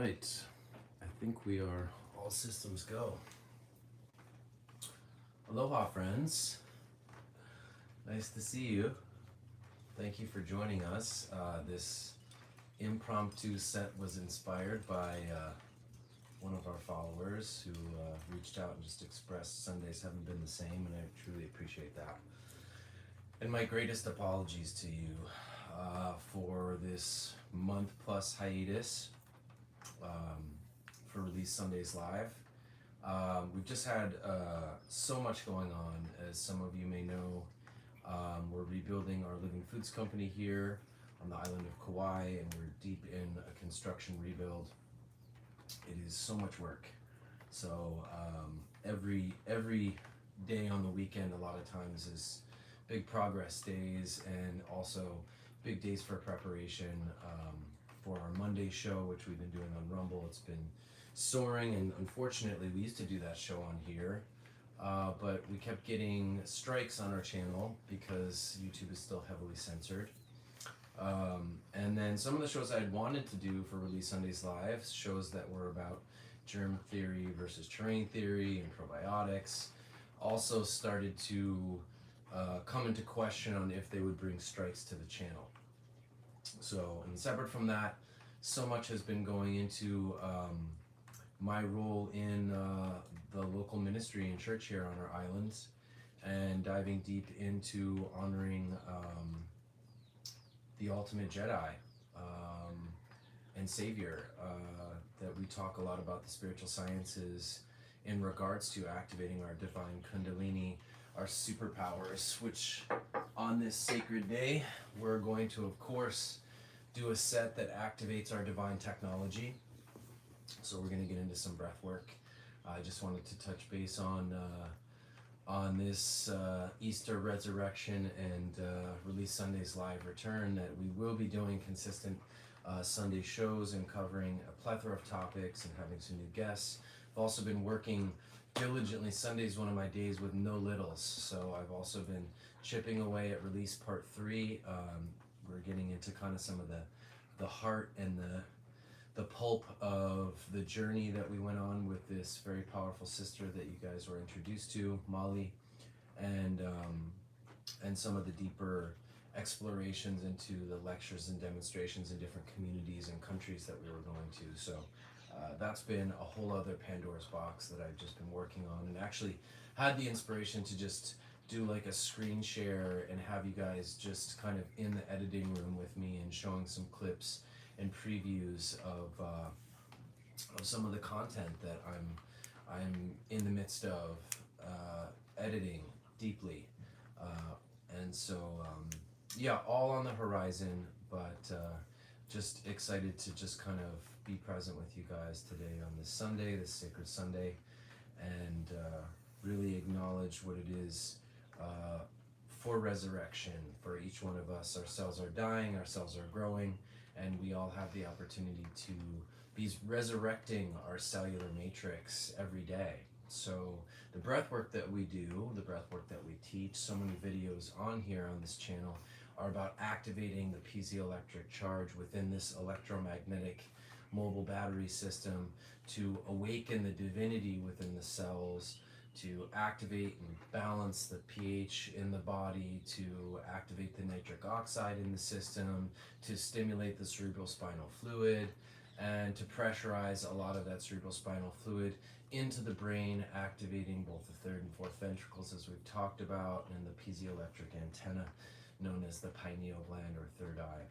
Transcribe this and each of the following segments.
right, I think we are all systems go. Aloha, friends. Nice to see you. Thank you for joining us. This impromptu set was inspired by one of our followers who reached out and just expressed Sundays haven't been the same, and I truly appreciate that. And my greatest apologies to you for this month plus hiatus for Release Sundays Live. We've just had so much going on. As some of you may know, we're rebuilding our living foods company here on the island of Kauai, and we're deep in a construction rebuild. It is so much work. So every day on the weekend, a lot of times, is big progress days, and also big days for preparation for our Monday show, which we've been doing on Rumble. It's been soaring, and unfortunately we used to do that show on here, but we kept getting strikes on our channel because YouTube is still heavily censored. And then some of the shows I had wanted to do for Release Sundays Live, shows that were about germ theory versus terrain theory and probiotics, also started to come into question on if they would bring strikes to the channel. So, and separate from that, so much has been going into my role in the local ministry and church here on our islands, and diving deep into honoring the ultimate Jedi and Savior. That we talk a lot about the spiritual sciences in regards to activating our divine Kundalini, our superpowers, which on this sacred day, we're going to, of course, do a set that activates our divine technology. So we're going to get into some breath work. I just wanted to touch base on this Easter resurrection and Release Sundays Live return, that we will be doing consistent Sunday shows and covering a plethora of topics and having some new guests. I've also been working diligently. Sunday's one of my days with no littles, so I've also been chipping away at Release Part 3. We're getting into kind of some of the heart and the pulp of the journey that we went on with this very powerful sister that you guys were introduced to, Molly, and some of the deeper explorations into the lectures and demonstrations in different communities and countries that we were going to. So that's been a whole other Pandora's box that I've just been working on, and actually had the inspiration to just do like a screen share and have you guys just kind of in the editing room with me and showing some clips and previews of some of the content that I'm in the midst of editing deeply, and so yeah, all on the horizon, but just excited to just kind of be present with you guys today on this Sunday, this sacred Sunday, and really acknowledge what it is for resurrection. For each one of us, our cells are dying, our cells are growing, and we all have the opportunity to be resurrecting our cellular matrix every day. So the breath work that we do, the breath work that we teach, so many videos on here on this channel are about activating the piezoelectric charge within this electromagnetic mobile battery system to awaken the divinity within the cells, to activate and balance the pH in the body, to activate the nitric oxide in the system, to stimulate the cerebrospinal fluid, and to pressurize a lot of that cerebrospinal fluid into the brain, activating both the third and fourth ventricles, as we've talked about, and the piezoelectric antenna known as the pineal gland or third eye.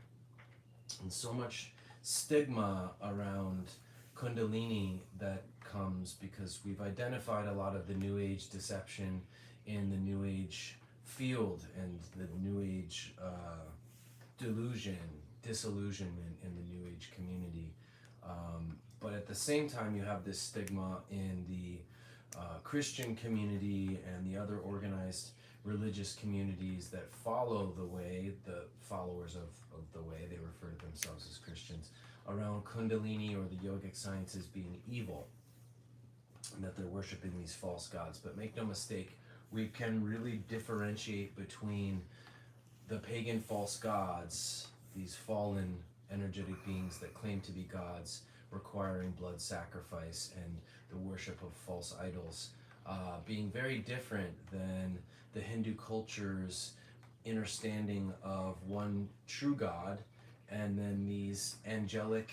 And so much stigma around Kundalini that comes because we've identified a lot of the New Age deception in the New Age field and the New Age disillusionment in the New Age community. But at the same time, you have this stigma in the Christian community and the other organized religious communities that follow the way, the followers of the way, they refer to themselves as Christians, around Kundalini or the yogic sciences being evil, and that they're worshiping these false gods. But make no mistake, we can really differentiate between the pagan false gods, these fallen energetic beings that claim to be gods, requiring blood sacrifice and the worship of false idols, being very different than the Hindu culture's understanding of one true God, and then these angelic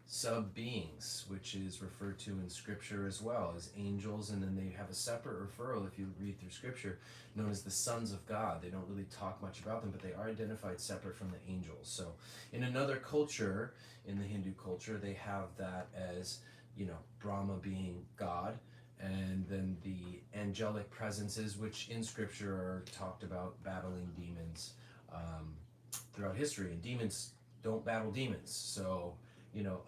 sub beings, which is referred to in scripture as well as angels, and then they have a separate referral if you read through scripture known as the sons of God. They don't really talk much about them, but they are identified separate from the angels. So in another culture, in the Hindu culture, they have that as, you know, Brahma being God, and then the angelic presences, which in scripture are talked about battling demons throughout history, and demons don't battle demons. So, you know,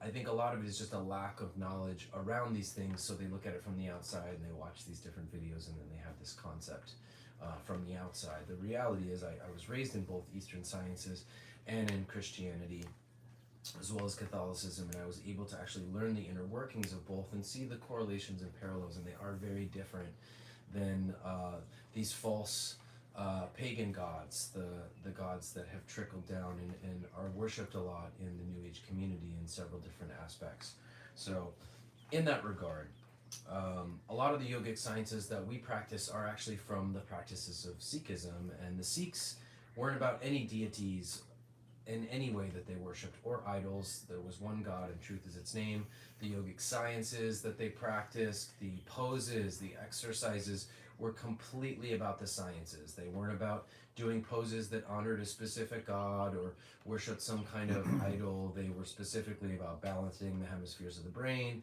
I think a lot of it is just a lack of knowledge around these things, so they look at it from the outside and they watch these different videos and then they have this concept from the outside. The reality is I was raised in both Eastern sciences and in Christianity, as well as Catholicism, and I was able to actually learn the inner workings of both and see the correlations and parallels, and they are very different than these false pagan gods, the gods that have trickled down and are worshipped a lot in the New Age community in several different aspects. So in that regard, a lot of the yogic sciences that we practice are actually from the practices of Sikhism, and the Sikhs weren't about any deities in any way that they worshipped or idols. There was one God and truth is its name. The yogic sciences that they practiced, the poses, the exercises were completely about the sciences. They weren't about doing poses that honored a specific god or worshiped some kind of idol. They were specifically about balancing the hemispheres of the brain,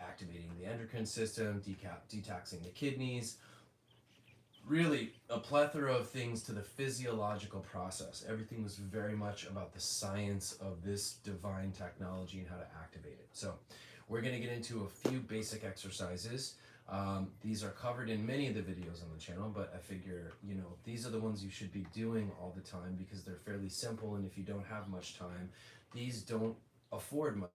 activating the endocrine system, detoxing the kidneys, really a plethora of things to the physiological process. Everything was very much about the science of this divine technology and how to activate it. So we're going to get into a few basic exercises. These are covered in many of the videos on the channel, but I figure, you know, these are the ones you should be doing all the time because they're fairly simple, and if you don't have much time, these don't afford much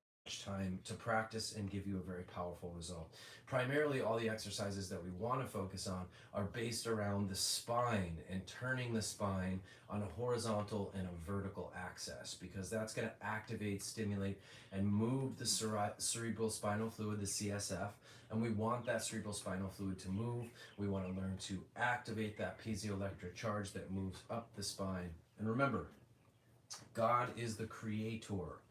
time to practice and give you a very powerful result. Primarily, all the exercises that we want to focus on are based around the spine and turning the spine on a horizontal and a vertical axis, because that's going to activate, stimulate, and move the cerebral spinal fluid, the CSF, and we want that cerebral spinal fluid to move. We want to learn to activate that piezoelectric charge that moves up the spine. And remember, God is the creator.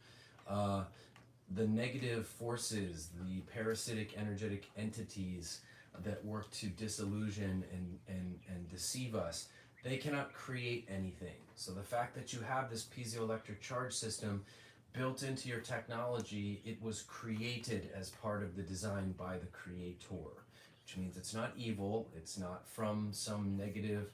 The negative forces, the parasitic energetic entities that work to disillusion and deceive us, they cannot create anything. So the fact that you have this piezoelectric charge system built into your technology, it was created as part of the design by the creator, which means it's not evil, it's not from some negative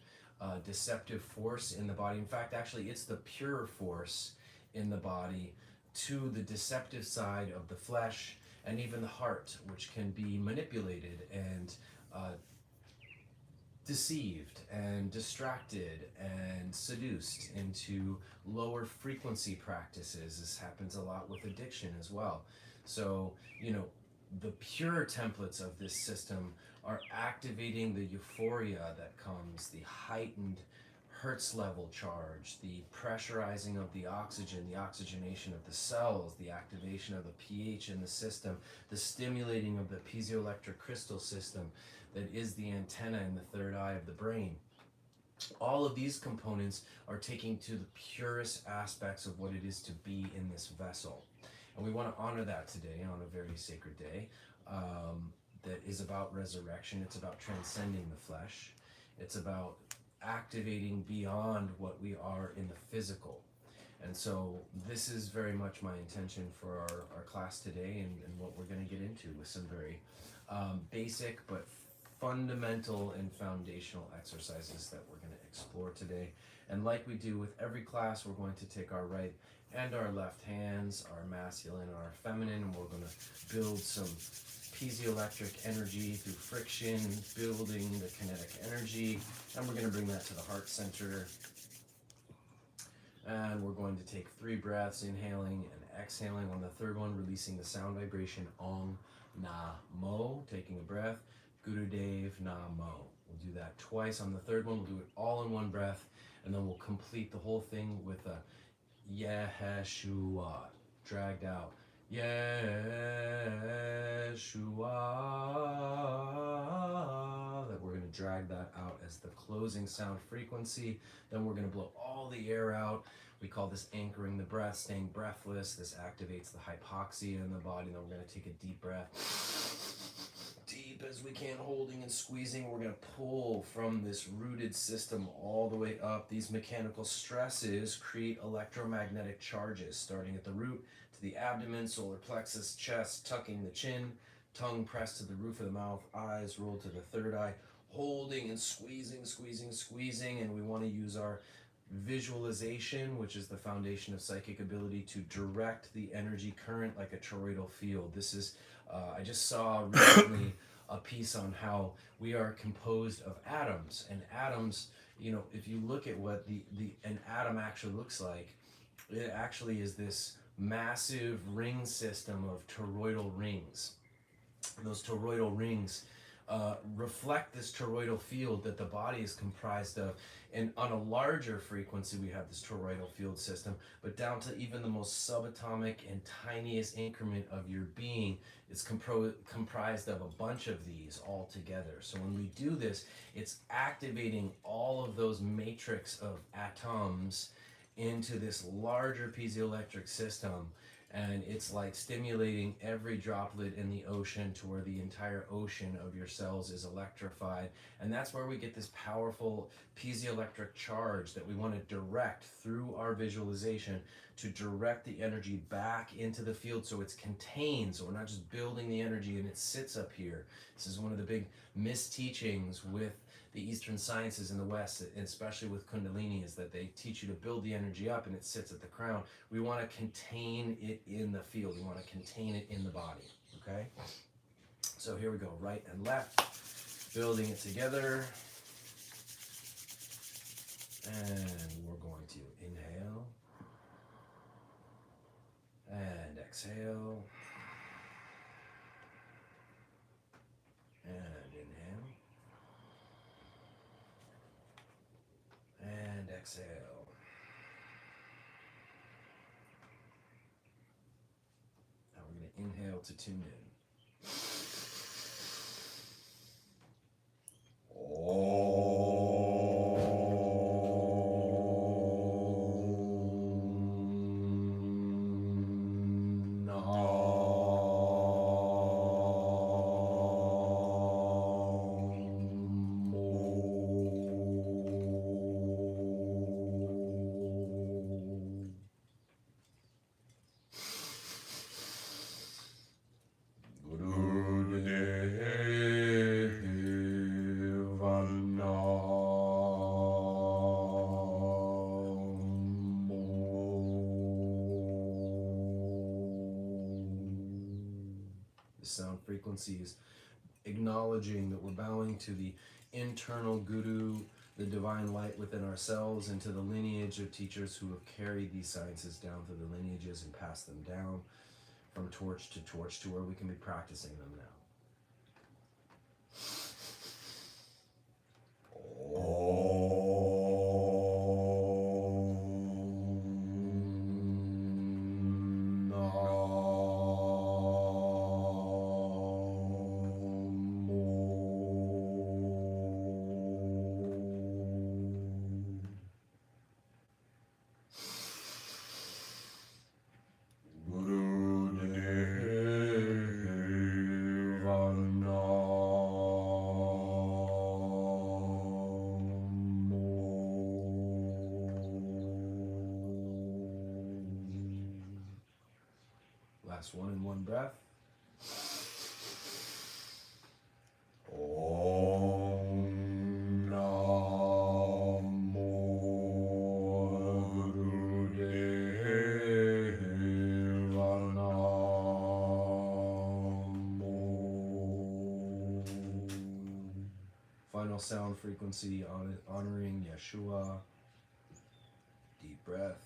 deceptive force in the body. In fact, actually, it's the pure force in the body to the deceptive side of the flesh and even the heart, which can be manipulated and deceived and distracted and seduced into lower frequency practices. This happens a lot with addiction as well. So, you know, the pure templates of this system are activating the euphoria that comes, the heightened Hertz level charge, the pressurizing of the oxygenation of the cells, the activation of the pH in the system, the stimulating of the piezoelectric crystal system that is the antenna in the third eye of the brain. All of these components are taking to the purest aspects of what it is to be in this vessel. And we want to honor that today on a very sacred day that is about resurrection. It's about transcending the flesh. It's about activating beyond what we are in the physical. And so this is very much my intention for our class today, and what we're going to get into with some very basic but fundamental and foundational exercises that we're going to explore today. And like we do with every class, we're going to take our right and our left hands, our masculine and our feminine, and we're going to build some piezoelectric energy through friction, building the kinetic energy, and we're going to bring that to the heart center. And we're going to take 3 breaths, inhaling and exhaling. On the third one, releasing the sound vibration Om Namo, taking a breath, Gurudev Namo. We'll do that twice. On the third one, we'll do it all in one breath, and then we'll complete the whole thing with a Yeshua, dragged out, Yeshua. That we're going to drag that out as the closing sound frequency. Then we're going to blow all the air out. We call this anchoring the breath, staying breathless. This activates the hypoxia in the body. Then we're going to take a deep breath. Deep as we can, holding and squeezing. We're going to pull from this rooted system all the way up. These mechanical stresses create electromagnetic charges, starting at the root to the abdomen, solar plexus, chest, tucking the chin, tongue pressed to the roof of the mouth, eyes rolled to the third eye, holding and squeezing, squeezing, squeezing. And we want to use our visualization, which is the foundation of psychic ability, to direct the energy current like a toroidal field. This is, I just saw recently a piece on how we are composed of atoms, and atoms, you know, if you look at what an atom actually looks like, it actually is this massive ring system of toroidal rings. Those toroidal rings reflect this toroidal field that the body is comprised of. And on a larger frequency, we have this toroidal field system, but down to even the most subatomic and tiniest increment of your being, it's comprised of a bunch of these all together. So when we do this, it's activating all of those matrix of atoms into this larger piezoelectric system. And it's like stimulating every droplet in the ocean to where the entire ocean of your cells is electrified. And that's where we get this powerful piezoelectric charge that we want to direct through our visualization to direct the energy back into the field so it's contained. So we're not just building the energy and it sits up here. This is one of the big misteachings with the Eastern sciences in the West, and especially with Kundalini, is that they teach you to build the energy up and it sits at the crown. We want to contain it in the field. We want to contain it in the body, okay? So here we go, right and left, building it together. And we're going to inhale and exhale. And inhale. And exhale. Now we're going to inhale to tune in. Sound frequencies acknowledging that we're bowing to the internal guru, the divine light within ourselves, and to the lineage of teachers who have carried these sciences down through the lineages and passed them down from torch to where we can be practicing them now. Last one in one breath. Final sound frequency honoring Yeshua. Deep breath.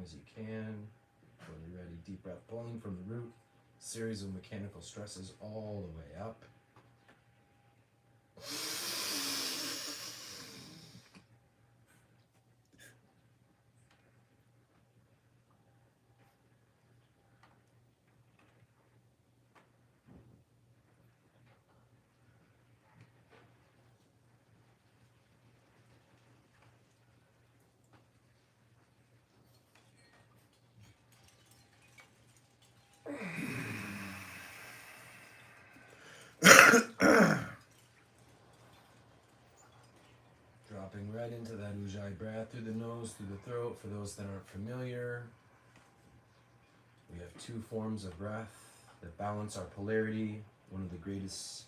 as you can. When you're ready, deep breath, pulling from the root. Series of mechanical stresses all the way up. Dropping right into that Ujjayi breath through the nose, through the throat. For those that aren't familiar, we have two forms of breath that balance our polarity. One of the greatest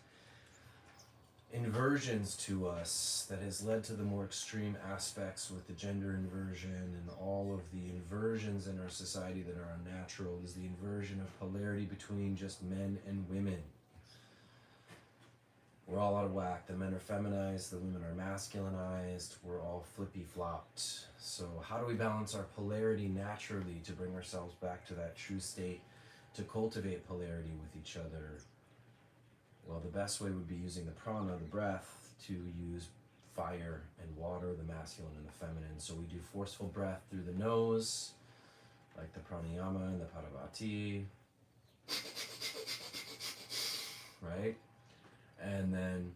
inversions to us that has led to the more extreme aspects with the gender inversion and all of the inversions in our society that are unnatural is the inversion of polarity between just men and women. We're all out of whack. The men are feminized, the women are masculinized, we're all flippy-flopped. So how do we balance our polarity naturally to bring ourselves back to that true state, to cultivate polarity with each other? Well, the best way would be using the prana, the breath, to use fire and water, the masculine and the feminine. So we do forceful breath through the nose, like the pranayama and the parabhati, right? And then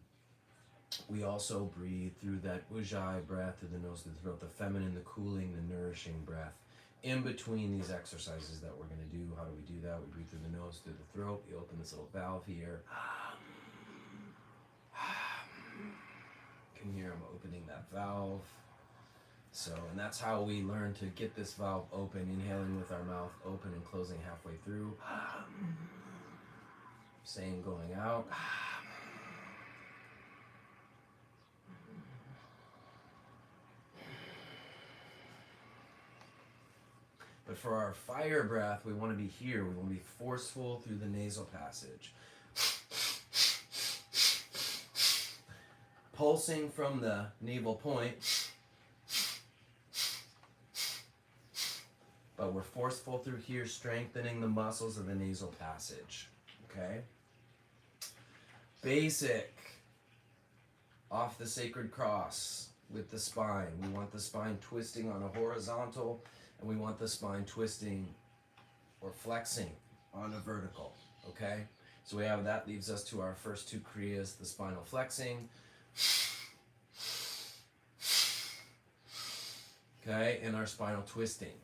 we also breathe through that Ujjayi breath through the nose, through the throat, the feminine, the cooling, the nourishing breath. In between these exercises that we're going to do, how do we do that? We breathe through the nose, through the throat. We open this little valve here. You can hear I'm opening that valve. So, and that's how we learn to get this valve open, inhaling with our mouth open and closing halfway through. Same going out. But for our fire breath, we want to be here. We want to be forceful through the nasal passage. Pulsing from the navel point. But we're forceful through here, strengthening the muscles of the nasal passage. Okay? Basic. Off the sacred cross with the spine. We want the spine twisting on a horizontal, and we want the spine twisting or flexing on a vertical, okay? So we have that, leaves us to our first two kriyas, the spinal flexing, okay, and our spinal twisting.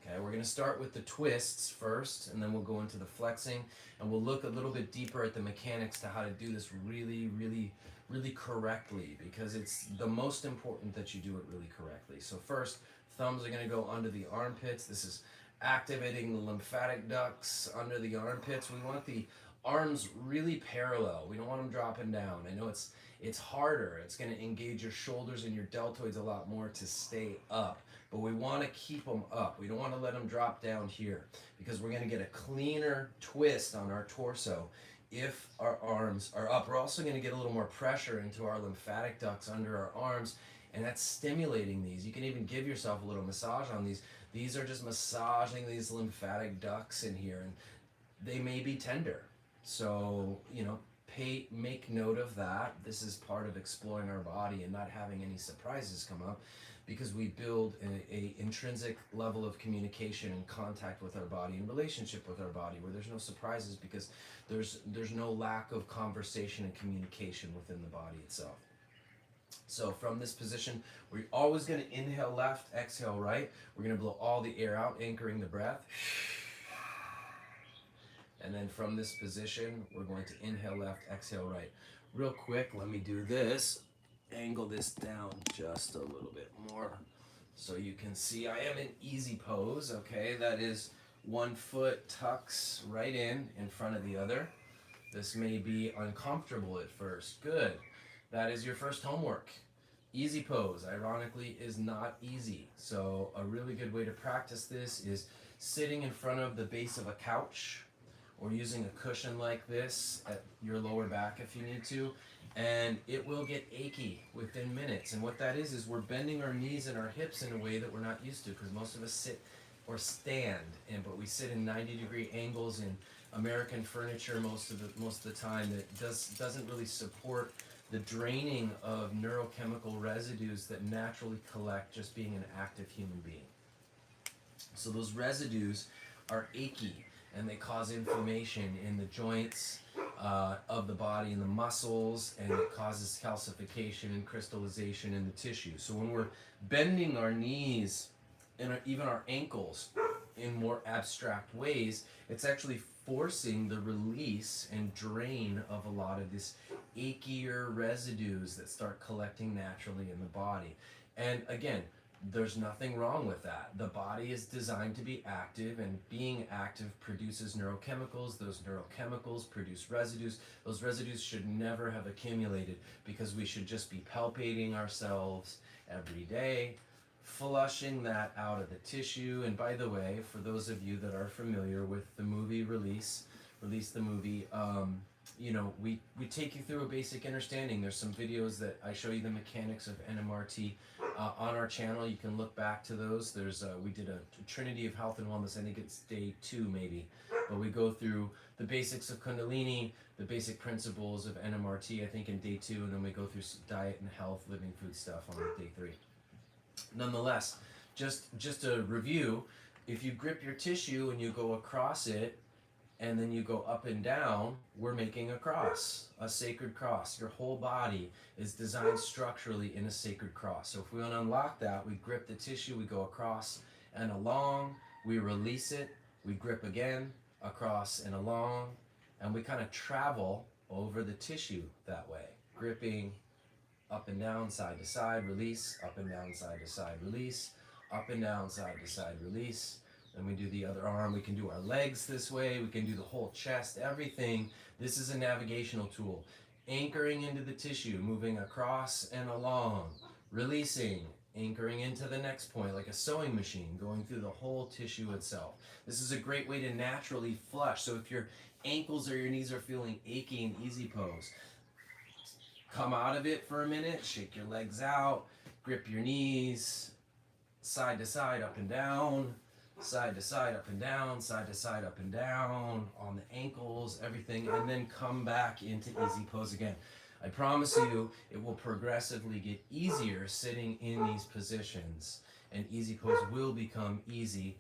Okay, we're going to start with the twists first, and then we'll go into the flexing, and we'll look a little bit deeper at the mechanics to how to do this really, really, really correctly, because it's the most important that you do it really correctly. So first, thumbs are going to go under the armpits. This is activating the lymphatic ducts under the armpits. We want the arms really parallel. We don't want them dropping down. I know it's harder. It's going to engage your shoulders and your deltoids a lot more to stay up. But we want to keep them up. We don't want to let them drop down here, because we're going to get a cleaner twist on our torso if our arms are up. We're also going to get a little more pressure into our lymphatic ducts under our arms, and that's stimulating these. You can even give yourself a little massage on these. These are just massaging these lymphatic ducts in here, and they may be tender. So, make note of that. This is part of exploring our body and not having any surprises come up, because we build a intrinsic level of communication and contact with our body and relationship with our body where there's no surprises, because there's no lack of conversation and communication within the body itself. So from this position, we're always going to inhale left, exhale right. We're going to blow all the air out, anchoring the breath. And then from this position, we're going to inhale left, exhale right. Real quick, let me do this. Angle this down just a little bit more so you can see I am in easy pose, okay? That is one foot tucks right in front of the other. This may be uncomfortable at first. Good. That is your first homework. Easy pose, ironically, is not easy. So a really good way to practice this is sitting in front of the base of a couch or using a cushion like this at your lower back if you need to, and it will get achy within minutes. And what that is we're bending our knees and our hips in a way that we're not used to, because most of us sit or stand, but we sit in 90-degree angles in American furniture most of the time that doesn't really support the draining of neurochemical residues that naturally collect just being an active human being. So those residues are achy, and they cause inflammation in the joints of the body and the muscles, and it causes calcification and crystallization in the tissue. So when we're bending our knees and even our ankles in more abstract ways, it's actually forcing the release and drain of a lot of this achier residues that start collecting naturally in the body. And again, there's nothing wrong with that. The body is designed to be active, and being active produces neurochemicals. Those neurochemicals produce residues. Those residues should never have accumulated, because we should just be palpating ourselves every day, flushing that out of the tissue. And by the way, for those of you that are familiar with the movie Release the movie, we take you through a basic understanding. There's some videos that I show you the mechanics of NMRT on our channel. You can look back to those. There's we did a Trinity of Health and Wellness. I think it's day 2 maybe, but we go through the basics of Kundalini, the basic principles of NMRT, I think in day 2, and then we go through diet and health, living food stuff on day 3. Nonetheless, just a review, if you grip your tissue and you go across it, and then you go up and down, we're making a cross, a sacred cross. Your whole body is designed structurally in a sacred cross. So if we want to unlock that, we grip the tissue, we go across and along, we release it, we grip again, across and along, and we kind of travel over the tissue that way, gripping up and down, side to side, release, up and down, side to side, release, up and down, side to side, release. Then we do the other arm. We can do our legs this way. We can do the whole chest, everything. This is a navigational tool. Anchoring into the tissue, moving across and along, releasing, anchoring into the next point, like a sewing machine, going through the whole tissue itself. This is a great way to naturally flush. So if your ankles or your knees are feeling achy in easy pose, come out of it for a minute, shake your legs out, grip your knees, side to side, up and down, side to side, up and down, side to side, up and down, on the ankles, everything, and then come back into easy pose again. I promise you, it will progressively get easier sitting in these positions, and easy pose will become easy.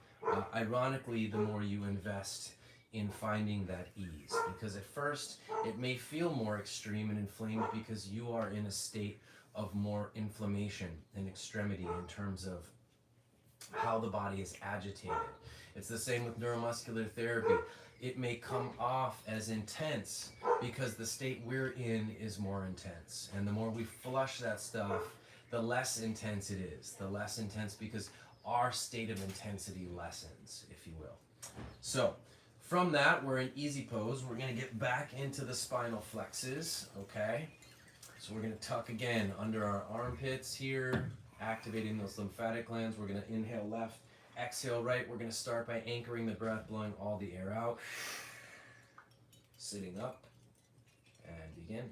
Ironically, the more you invest in finding that ease, because at first it may feel more extreme and inflamed because you are in a state of more inflammation and extremity in terms of how the body is agitated. It's the same with neuromuscular therapy. It may come off as intense because the state we're in is more intense. And the more we flush that stuff, the less intense it is. The less intense because our state of intensity lessens, if you will. So from that, we're in easy pose. We're going to get back into the spinal flexes, okay? So we're going to tuck again under our armpits here, activating those lymphatic glands. We're going to inhale left, exhale right. We're going to start by anchoring the breath, blowing all the air out. Sitting up, and begin.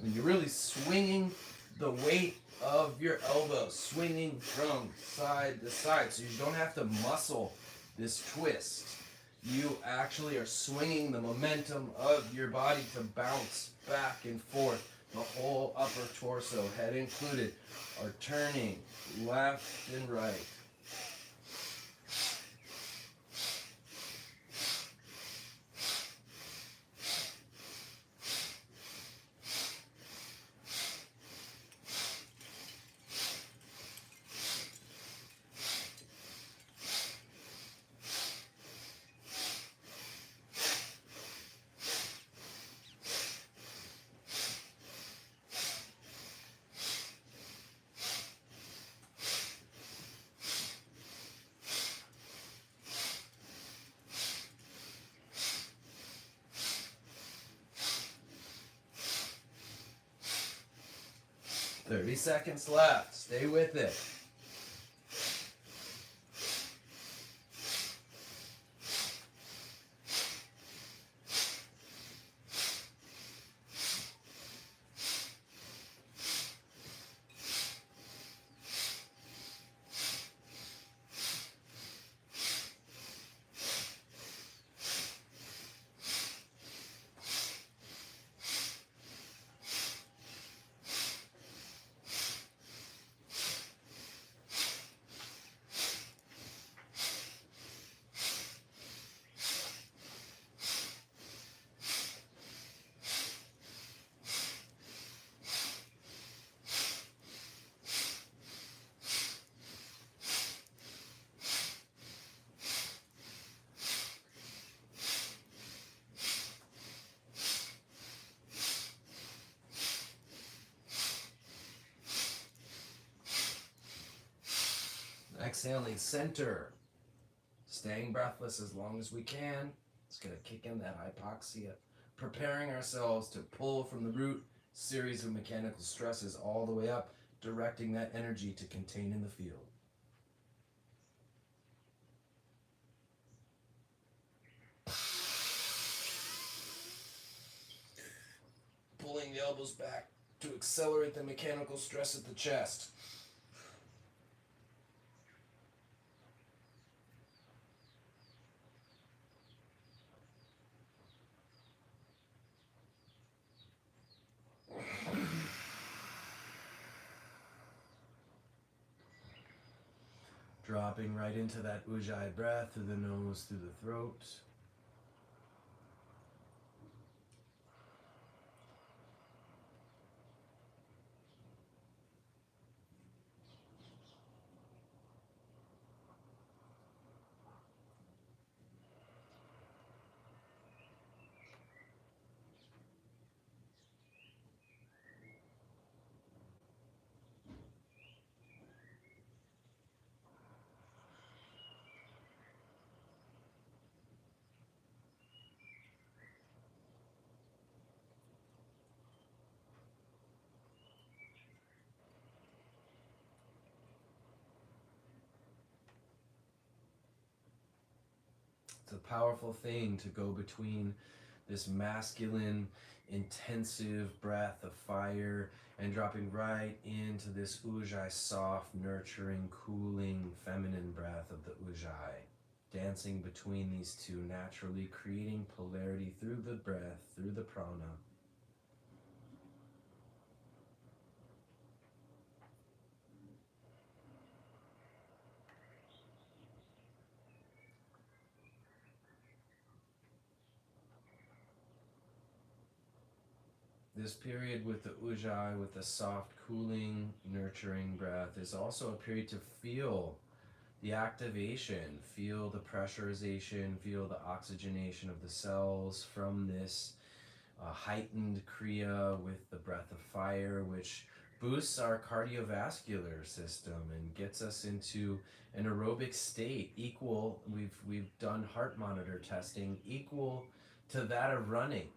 And you're really swinging the weight of your elbows, swinging from side to side. So you don't have to muscle this twist. You actually are swinging the momentum of your body to bounce back and forth The whole upper torso, head included, are turning left and right. Thirty seconds left. Stay with it. Exhaling center. Staying breathless as long as we can. It's going to kick in that hypoxia. Preparing ourselves to pull from the root series of mechanical stresses all the way up, directing that energy to contain in the field. Pulling the elbows back to accelerate the mechanical stress at the chest. Dropping right into that ujjayi breath through the nose, through the throat. It's a powerful thing to go between this masculine, intensive breath of fire and dropping right into this ujjayi, soft, nurturing, cooling, feminine breath of the ujjayi. Dancing between these two, naturally creating polarity through the breath, through the prana. This period with the ujjayi, with the soft, cooling, nurturing breath, is also a period to feel the activation, feel the pressurization, feel the oxygenation of the cells from this heightened kriya with the breath of fire, which boosts our cardiovascular system and gets us into an aerobic state equal, we've done heart monitor testing, equal to that of running.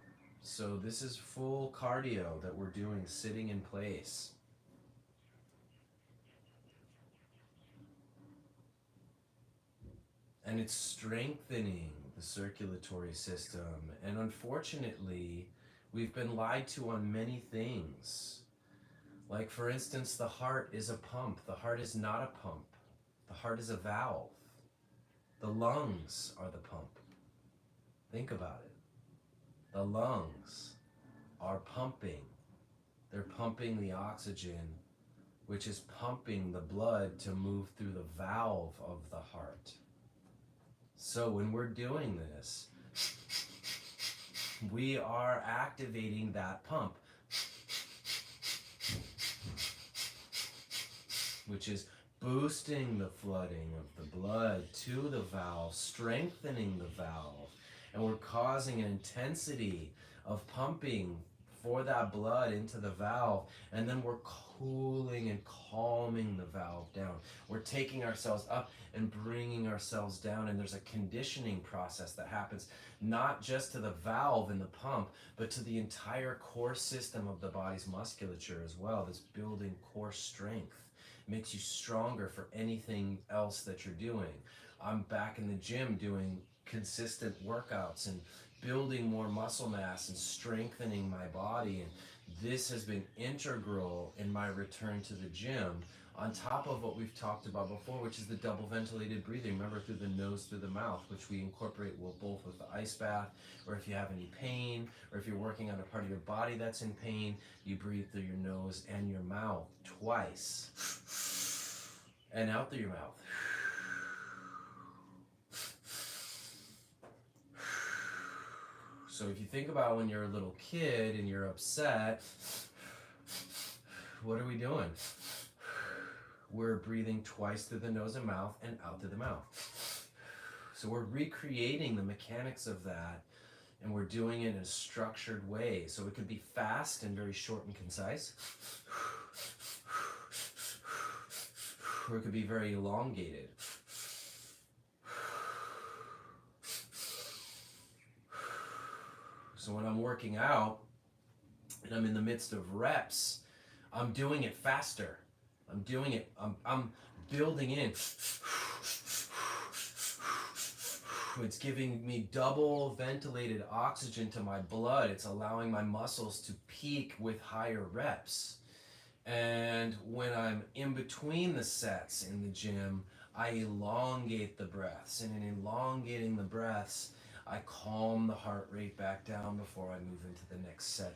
So this is full cardio that we're doing sitting in place. And it's strengthening the circulatory system. And unfortunately, we've been lied to on many things. Like, for instance, the heart is a pump. The heart is not a pump. The heart is a valve. The lungs are the pump. Think about it. The lungs are pumping They're pumping the oxygen, which is pumping the blood to move through the valve of the heart. So when we're doing this, we are activating that pump, which is boosting the flooding of the blood to the valve, strengthening the valve, and we're causing an intensity of pumping for that blood into the valve, and then we're cooling and calming the valve down. We're taking ourselves up and bringing ourselves down, and there's a conditioning process that happens not just to the valve and the pump, but to the entire core system of the body's musculature as well. This building core strength makes you stronger for anything else that you're doing. I'm back in the gym doing consistent workouts and building more muscle mass and strengthening my body, and this has been integral in my return to the gym, on top of what we've talked about before, which is the double ventilated breathing. Remember, through the nose, through the mouth, which we incorporate both with the ice bath, or if you have any pain, or if you're working on a part of your body that's in pain, you breathe through your nose and your mouth twice, and out through your mouth. So if you think about when you're a little kid and you're upset, what are we doing? We're breathing twice through the nose and mouth and out through the mouth. So we're recreating the mechanics of that, and we're doing it in a structured way. So it could be fast and very short and concise, or it could be very elongated. So when I'm working out and I'm in the midst of reps, I'm doing it faster. I'm doing it, I'm building in. It's giving me double ventilated oxygen to my blood. It's allowing my muscles to peak with higher reps. And when I'm in between the sets in the gym, I elongate the breaths. And in elongating the breaths, I calm the heart rate back down before I move into the next set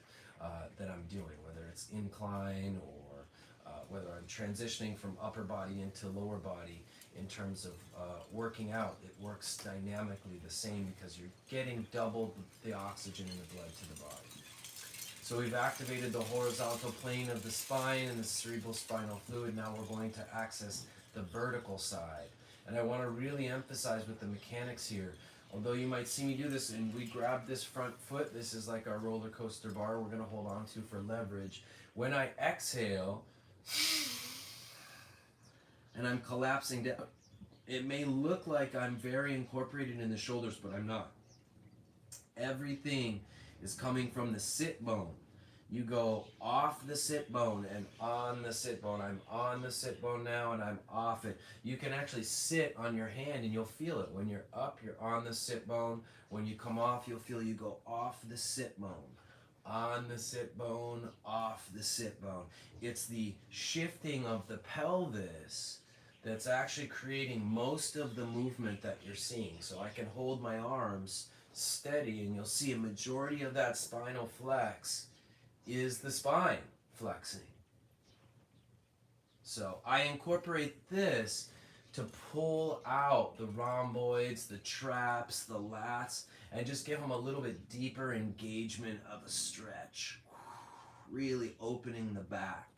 that I'm doing, whether it's incline or whether I'm transitioning from upper body into lower body. In terms of working out, it works dynamically the same, because you're getting double the oxygen in the blood to the body. So we've activated the horizontal plane of the spine and the cerebral spinal fluid. Now we're going to access the vertical side. And I want to really emphasize with the mechanics here, although you might see me do this, and we grab this front foot, this is like our roller coaster bar we're going to hold on to for leverage. When I exhale, and I'm collapsing down, it may look like I'm very incorporated in the shoulders, but I'm not. Everything is coming from the sit bone. You go off the sit bone and on the sit bone. I'm on the sit bone now and I'm off it. You can actually sit on your hand and you'll feel it. When you're up, you're on the sit bone. When you come off, you'll feel you go off the sit bone. On the sit bone, off the sit bone. It's the shifting of the pelvis that's actually creating most of the movement that you're seeing. So I can hold my arms steady and you'll see a majority of that spinal flex is the spine flexing. So I incorporate this to pull out the rhomboids, the traps, the lats, and just give them a little bit deeper engagement of a stretch. Really opening the back.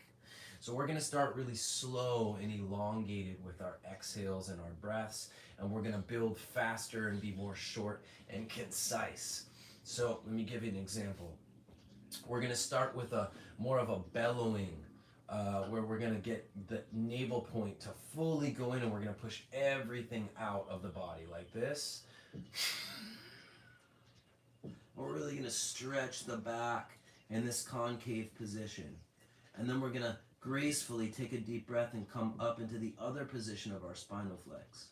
So we're going to start really slow and elongated with our exhales and our breaths, and we're going to build faster and be more short and concise. So let me give you an example. We're going to start with a more of a bellowing, where we're going to get the navel point to fully go in, and we're going to push everything out of the body like this. We're really going to stretch the back in this concave position. And then we're going to gracefully take a deep breath and come up into the other position of our spinal flex.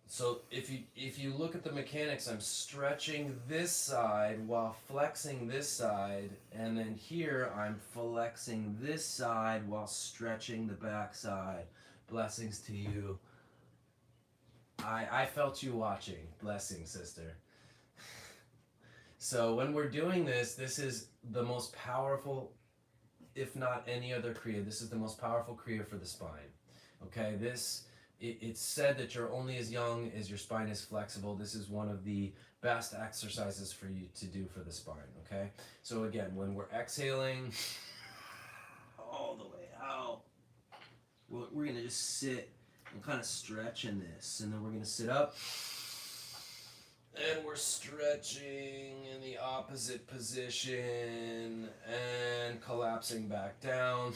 So if you look at the mechanics, I'm stretching this side while flexing this side, and then here I'm flexing this side while stretching the back side. Blessings to you. I felt you watching. Blessings, sister. So when we're doing this, this is the most powerful, if not any other kriya. This is the most powerful kriya for the spine. Okay, it's said that you're only as young as your spine is flexible. This is one of the best exercises for you to do for the spine. Okay, so again, when we're exhaling all the way out, we're gonna just sit and kind of stretch in this, and then we're gonna sit up. And we're stretching in the opposite position and collapsing back down.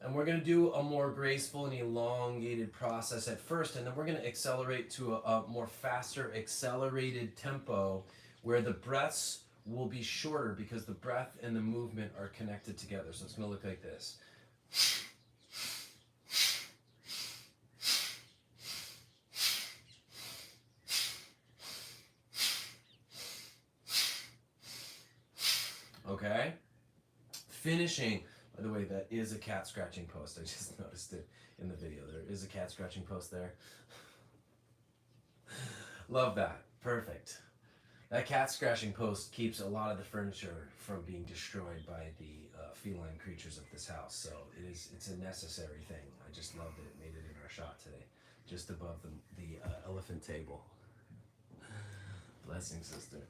And we're going to do a more graceful and elongated process at first, and then we're going to accelerate to a more faster, accelerated tempo where the breaths will be shorter because the breath and the movement are connected together. So it's going to look like this. Okay? Finishing, by the way, that is a cat scratching post. I just noticed it in the video. There is a cat scratching post there. Love that. Perfect. That cat scratching post keeps a lot of the furniture from being destroyed by the feline creatures of this house. So it's a necessary thing. I just love that it made it in our shot today, just above the elephant table. Blessing, sister.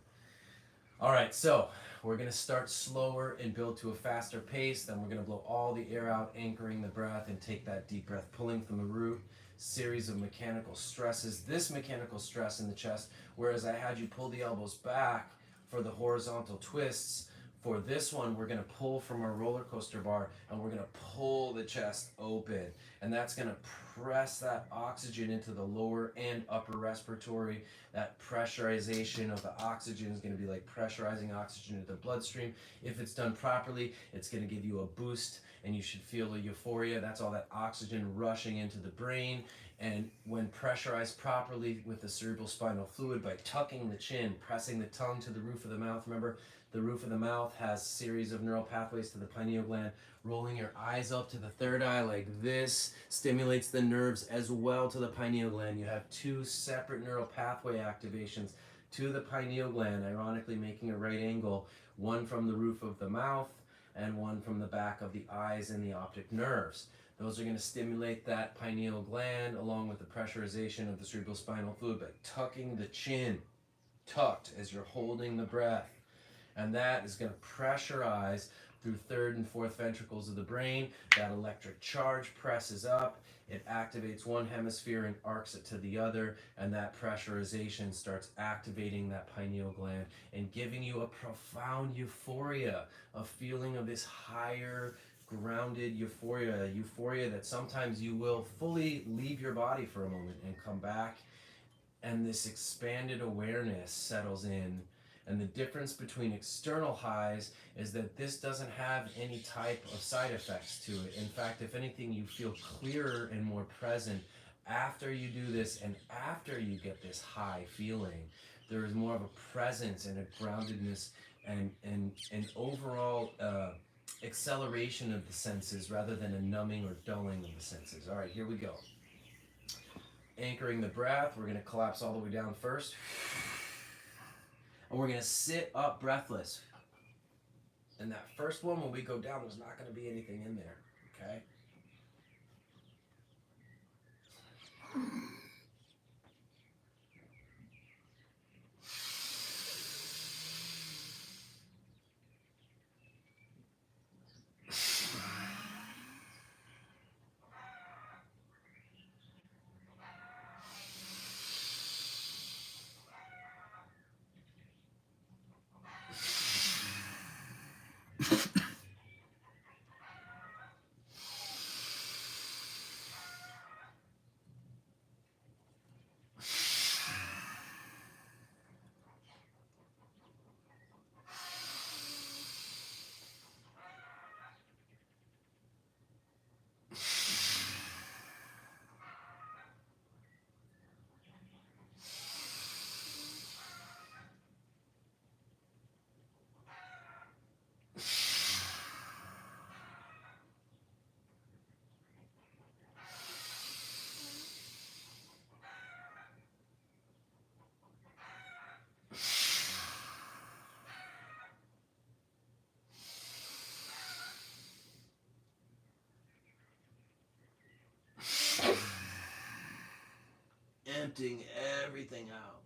All right, so we're going to start slower and build to a faster pace. Then we're going to blow all the air out, anchoring the breath, and take that deep breath, pulling from the root. Series of mechanical stresses. This mechanical stress in the chest, whereas I had you pull the elbows back for the horizontal twists, for this one, we're going to pull from our roller coaster bar, and we're going to pull the chest open. And that's going to press that oxygen into the lower and upper respiratory. That pressurization of the oxygen is going to be like pressurizing oxygen into the bloodstream. If it's done properly, it's going to give you a boost, and you should feel a euphoria. That's all that oxygen rushing into the brain. And when pressurized properly with the cerebral spinal fluid by tucking the chin, pressing the tongue to the roof of the mouth. Remember, the roof of the mouth has a series of neural pathways to the pineal gland. Rolling your eyes up to the third eye like this stimulates the nerves as well to the pineal gland. You have two separate neural pathway activations to the pineal gland, ironically making a right angle, one from the roof of the mouth and one from the back of the eyes and the optic nerves. Those are going to stimulate that pineal gland along with the pressurization of the cerebral spinal fluid by tucking the chin, tucked as you're holding the breath. And that is going to pressurize through third and fourth ventricles of the brain. That electric charge presses up. It activates one hemisphere and arcs it to the other. And that pressurization starts activating that pineal gland and giving you a profound euphoria, a feeling of this higher, grounded euphoria that sometimes you will fully leave your body for a moment and come back. And this expanded awareness settles in. And the difference between external highs is that this doesn't have any type of side effects to it. In fact, if anything, you feel clearer and more present after you do this and after you get this high feeling. There is more of a presence and a groundedness and an overall acceleration of the senses rather than a numbing or dulling of the senses. All right, here we go. Anchoring the breath, we're going to collapse all the way down first. And we're going to sit up breathless. And that first one, when we go down, there's not going to be anything in there, okay? emptying everything out.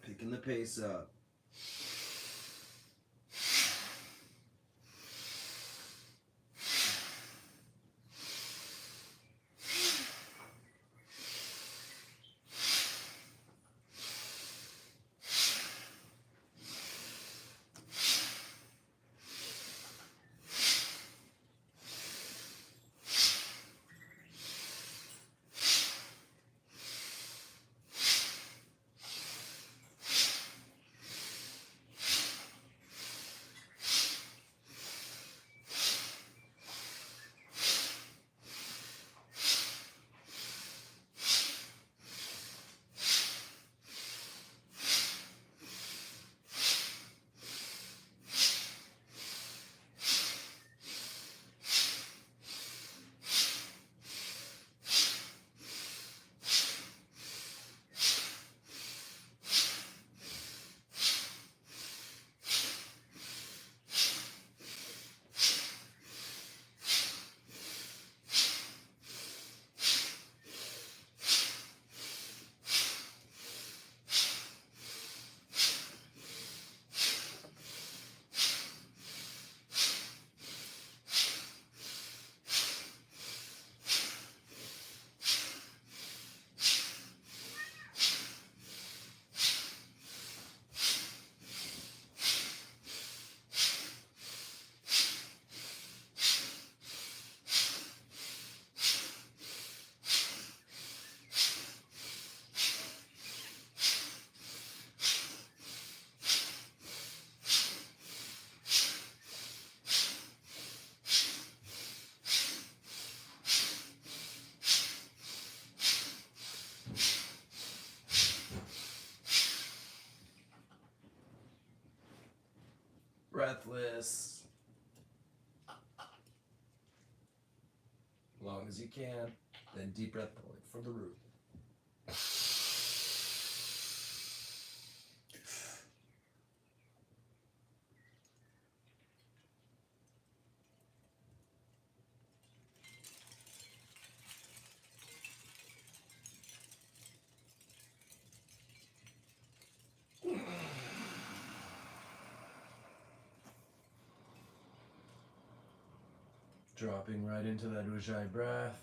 Picking the pace up. Breathless. Long as you can. Then deep breath from the root. Dropping right into that Ujjayi breath.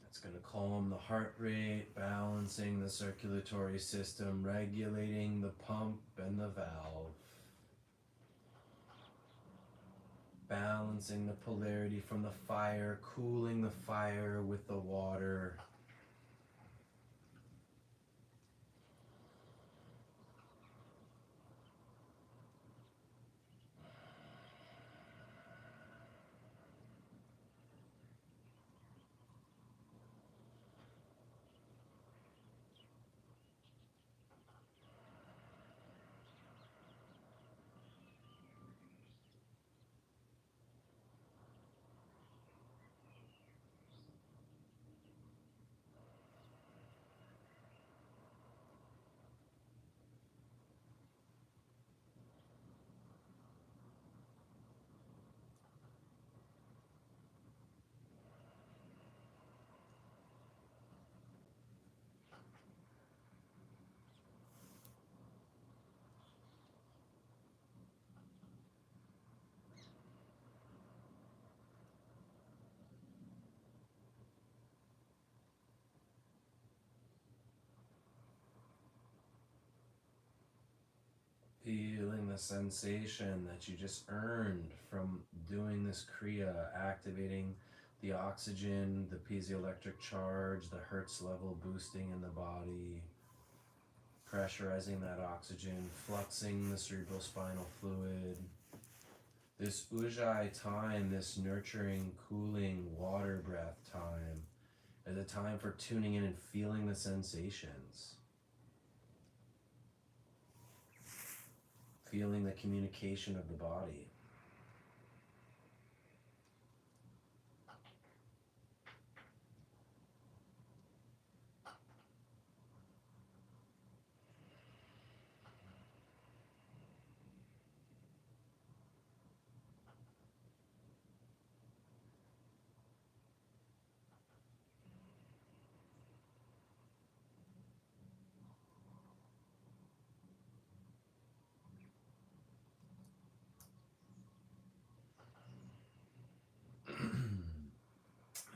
It's going to calm the heart rate, balancing the circulatory system, regulating the pump and the valve. Balancing the polarity from the fire, cooling the fire with the water. Feeling the sensation that you just earned from doing this Kriya, activating the oxygen, the piezoelectric charge, the Hertz level boosting in the body, pressurizing that oxygen, fluxing the cerebral spinal fluid. This Ujjayi time, this nurturing, cooling water breath time, is a time for tuning in and feeling the sensations. Feeling the communication of the body.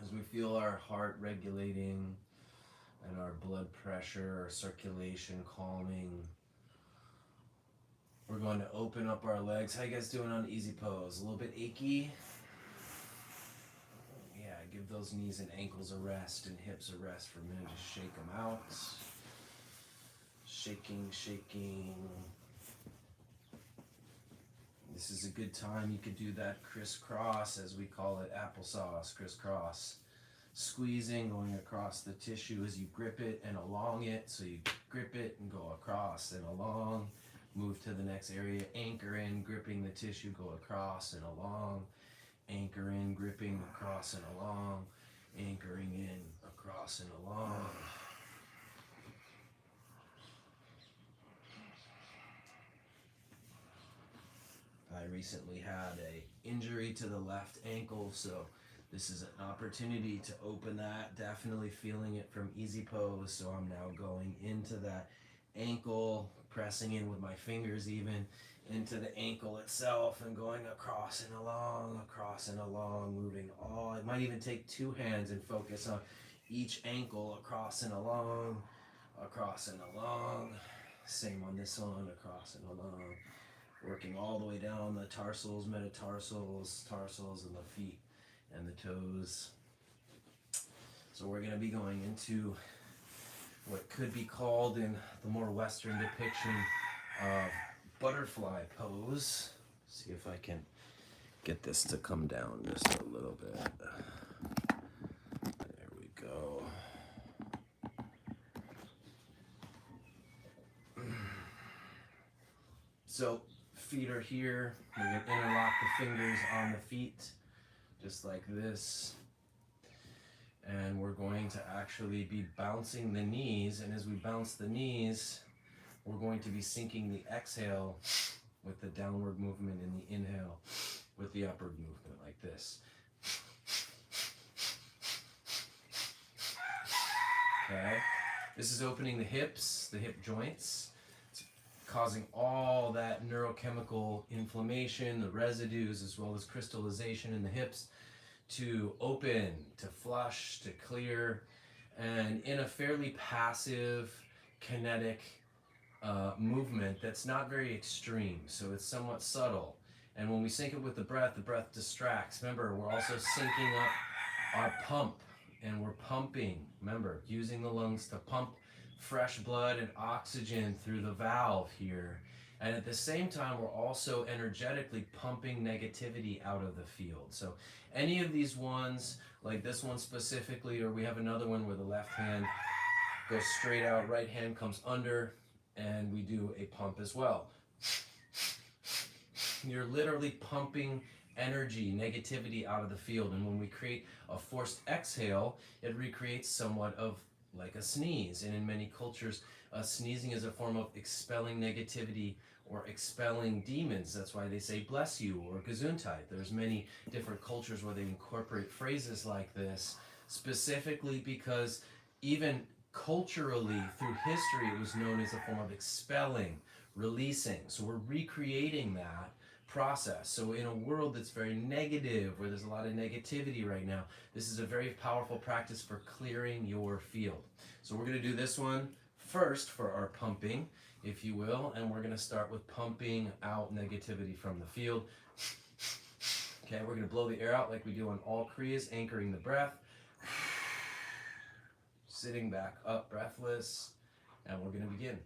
As we feel our heart regulating and our blood pressure, our circulation calming, we're going to open up our legs. How you guys doing on easy pose? A little bit achy? Yeah, give those knees and ankles a rest and hips a rest for a minute. Just shake them out. Shaking, shaking. This is a good time. You could do that crisscross, as we call it, applesauce, crisscross. Squeezing, going across the tissue as you grip it and along it. So you grip it and go across and along. Move to the next area, anchor in, gripping the tissue, go across and along. Anchor in, gripping across and along. Anchoring in, across and along. I recently had an injury to the left ankle, so this is an opportunity to open that. Definitely feeling it from easy pose, so I'm now going into that ankle, pressing in with my fingers even into the ankle itself and going across and along, moving all. It might even take two hands and focus on each ankle, across and along. Same on this one, across and along. Working all the way down the tarsals, metatarsals, tarsals, and the feet and the toes. So we're going to be going into what could be called in the more Western depiction of butterfly pose. See if I can get this to come down just a little bit. There we go. So feet are here. We're going to interlock the fingers on the feet, just like this. And we're going to actually be bouncing the knees. And as we bounce the knees, we're going to be syncing the exhale with the downward movement and the inhale with the upward movement, like this. Okay? This is opening the hips, the hip joints, causing all that neurochemical inflammation, the residues, as well as crystallization in the hips to open, to flush, to clear, and in a fairly passive, kinetic movement that's not very extreme, so it's somewhat subtle. And when we sync it with the breath distracts. Remember, we're also syncing up our pump, and we're pumping, remember, using the lungs to pump fresh blood and oxygen through the valve here. And at the same time, we're also energetically pumping negativity out of the field. So any of these ones, like this one specifically, or we have another one where the left hand goes straight out, right hand comes under, and we do a pump as well. You're literally pumping energy, negativity out of the field. And when we create a forced exhale, it recreates somewhat of like a sneeze. And in many cultures, sneezing is a form of expelling negativity or expelling demons. That's why they say bless you or gesundheit. There's many different cultures where they incorporate phrases like this, specifically because even culturally through history it was known as a form of expelling, releasing. So we're recreating that process. So in a world that's very negative, where there's a lot of negativity right now, this is a very powerful practice for clearing your field. So we're going to do this one first for our pumping. if you will, and we're going to start with pumping out negativity from the field. Okay, we're going to blow the air out like we do on all Kriyas, anchoring the breath. Sitting back up, breathless, and we're going to begin.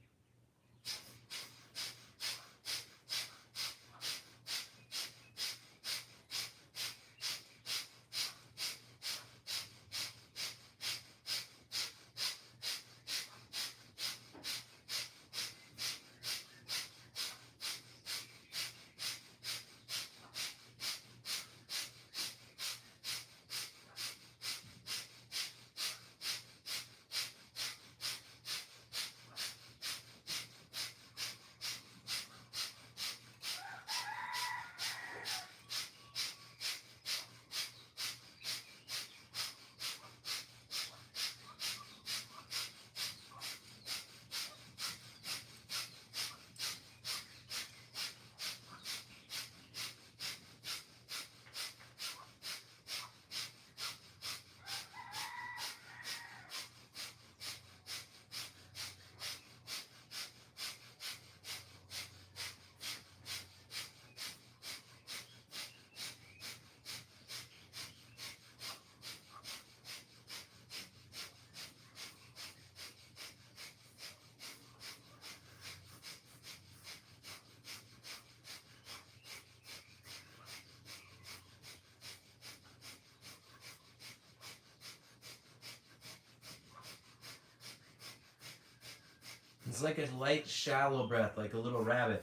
It's like a light, shallow breath, like a little rabbit.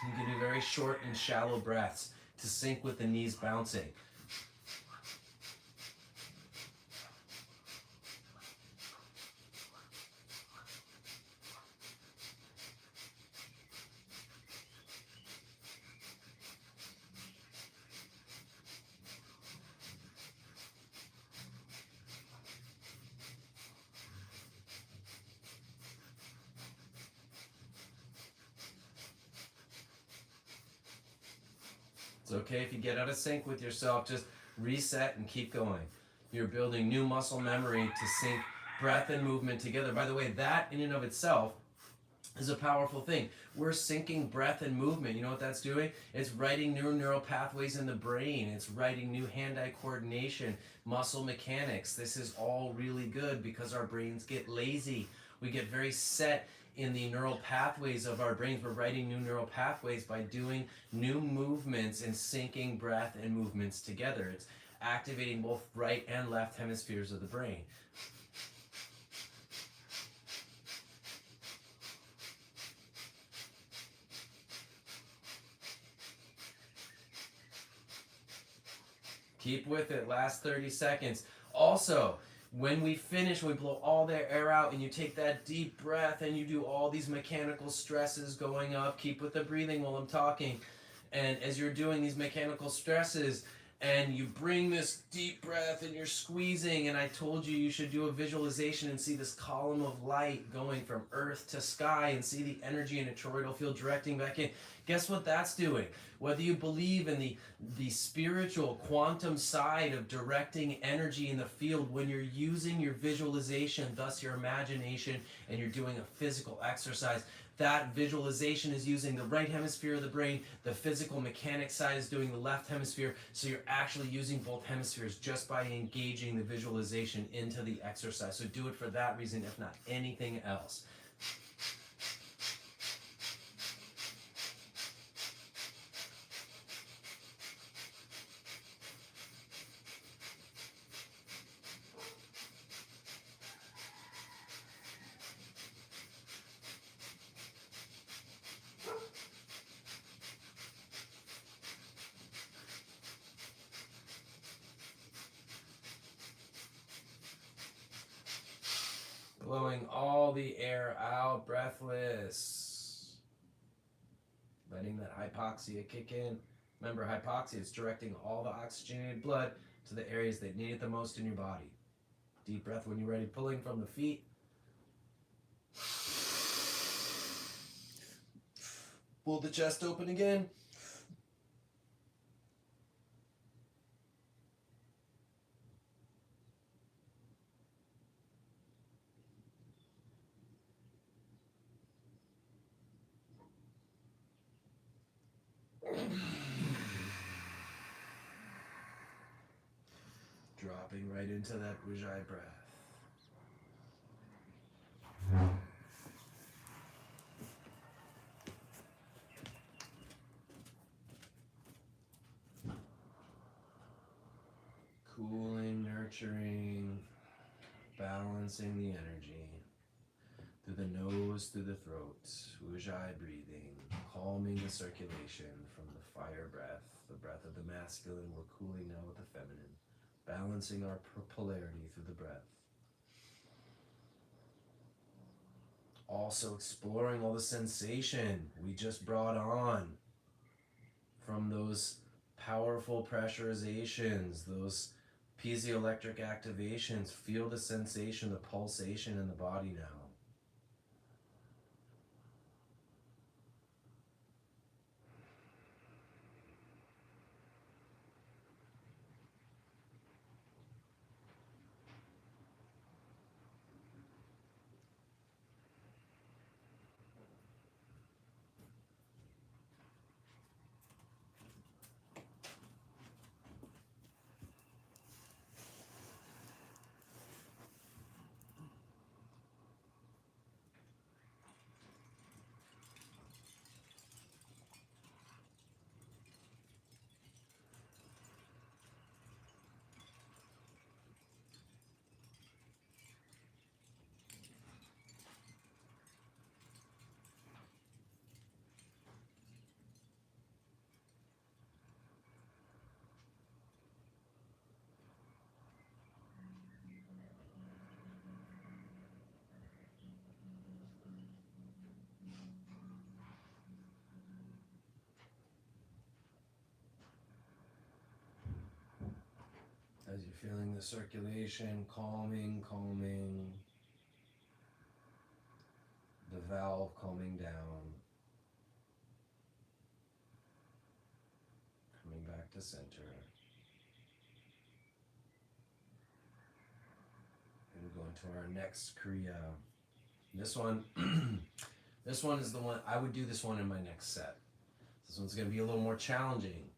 You can do very short and shallow breaths to sync with the knees bouncing. It's okay if you get out of sync with yourself, just reset and keep going. You're building new muscle memory to sync breath and movement together. By the way, that in and of itself is a powerful thing. We're syncing breath and movement. You know what that's doing? It's writing new neural pathways in the brain. It's writing new hand-eye coordination, muscle mechanics. This is all really good because our brains get lazy. We get very set in the neural pathways of our brains. We're writing new neural pathways by doing new movements and syncing breath and movements together. It's activating both right and left hemispheres of the brain. Keep with it, last 30 seconds. Also, when we finish, we blow all the air out and you take that deep breath and you do all these mechanical stresses going up. Keep with the breathing while I'm talking. And as you're doing these mechanical stresses and you bring this deep breath and you're squeezing, and I told you should do a visualization and see this column of light going from earth to sky and see the energy in a toroidal field directing back in. Guess what that's doing? Whether you believe in the spiritual quantum side of directing energy in the field, when you're using your visualization, thus your imagination, and you're doing a physical exercise, that visualization is using the right hemisphere of the brain, the physical mechanics side is doing the left hemisphere, so you're actually using both hemispheres just by engaging the visualization into the exercise. So do it for that reason, if not anything else. Blowing all the air out, breathless. Letting that hypoxia kick in. Remember, hypoxia is directing all the oxygenated blood to the areas that need it the most in your body. Deep breath when you're ready, pulling from the feet. Pull the chest open again. Dropping right into that Ujjayi breath. Cooling, nurturing, balancing the energy through the nose, through the throat. Ujjayi breathing, calming the circulation from the fire breath, the breath of the masculine. We're cooling now with the feminine, balancing our polarity through the breath. Also exploring all the sensation we just brought on from those powerful pressurizations, those piezoelectric activations. Feel the sensation, the pulsation in the body now. As you're feeling the circulation, calming, the valve calming down, coming back to center, and going to our next Kriya. This one, this one is the one, I would do this one in my next set. This one's going to be a little more challenging.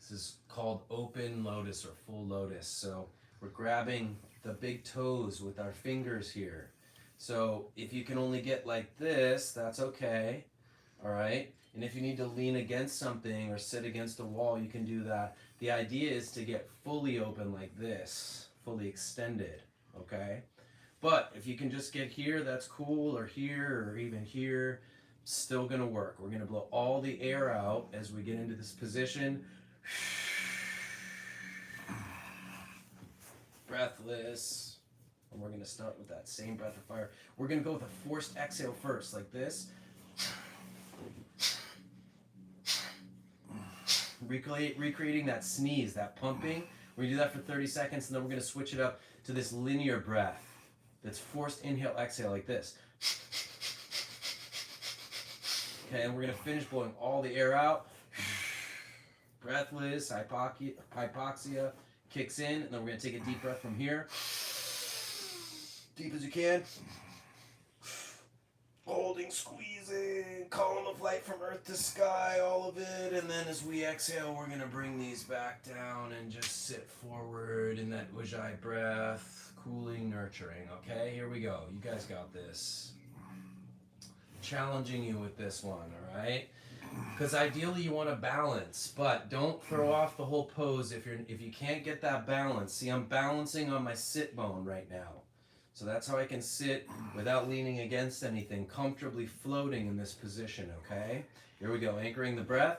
This is called open lotus or full lotus. So we're grabbing the big toes with our fingers here. So if you can only get like this, that's okay. All right. And if you need to lean against something or sit against a wall, you can do that. The idea is to get fully open like this, fully extended. Okay. But if you can just get here, that's cool, or here, or even here, still going to work. We're going to blow all the air out as we get into this position. Breathless. And we're going to start with that same breath of fire. We're going to go with a forced exhale first, like this. Recreating that sneeze, that pumping. We're going to do that for 30 seconds, and then we're going to switch it up to this linear breath. That's forced inhale, exhale, like this. Okay, and we're going to finish blowing all the air out. Breathless, hypoxia kicks in, and then we're going to take a deep breath from here. Deep as you can. Holding, squeezing, column of light from earth to sky, all of it. And then as we exhale, we're going to bring these back down and just sit forward in that Ujjayi breath. Cooling, nurturing. Okay, here we go. You guys got this. Challenging you with this one, all right? Because ideally you want to balance, but don't throw off the whole pose if you can't get that balance. See, I'm balancing on my sit bone right now. So that's how I can sit without leaning against anything, comfortably floating in this position, okay? Here we go, anchoring the breath.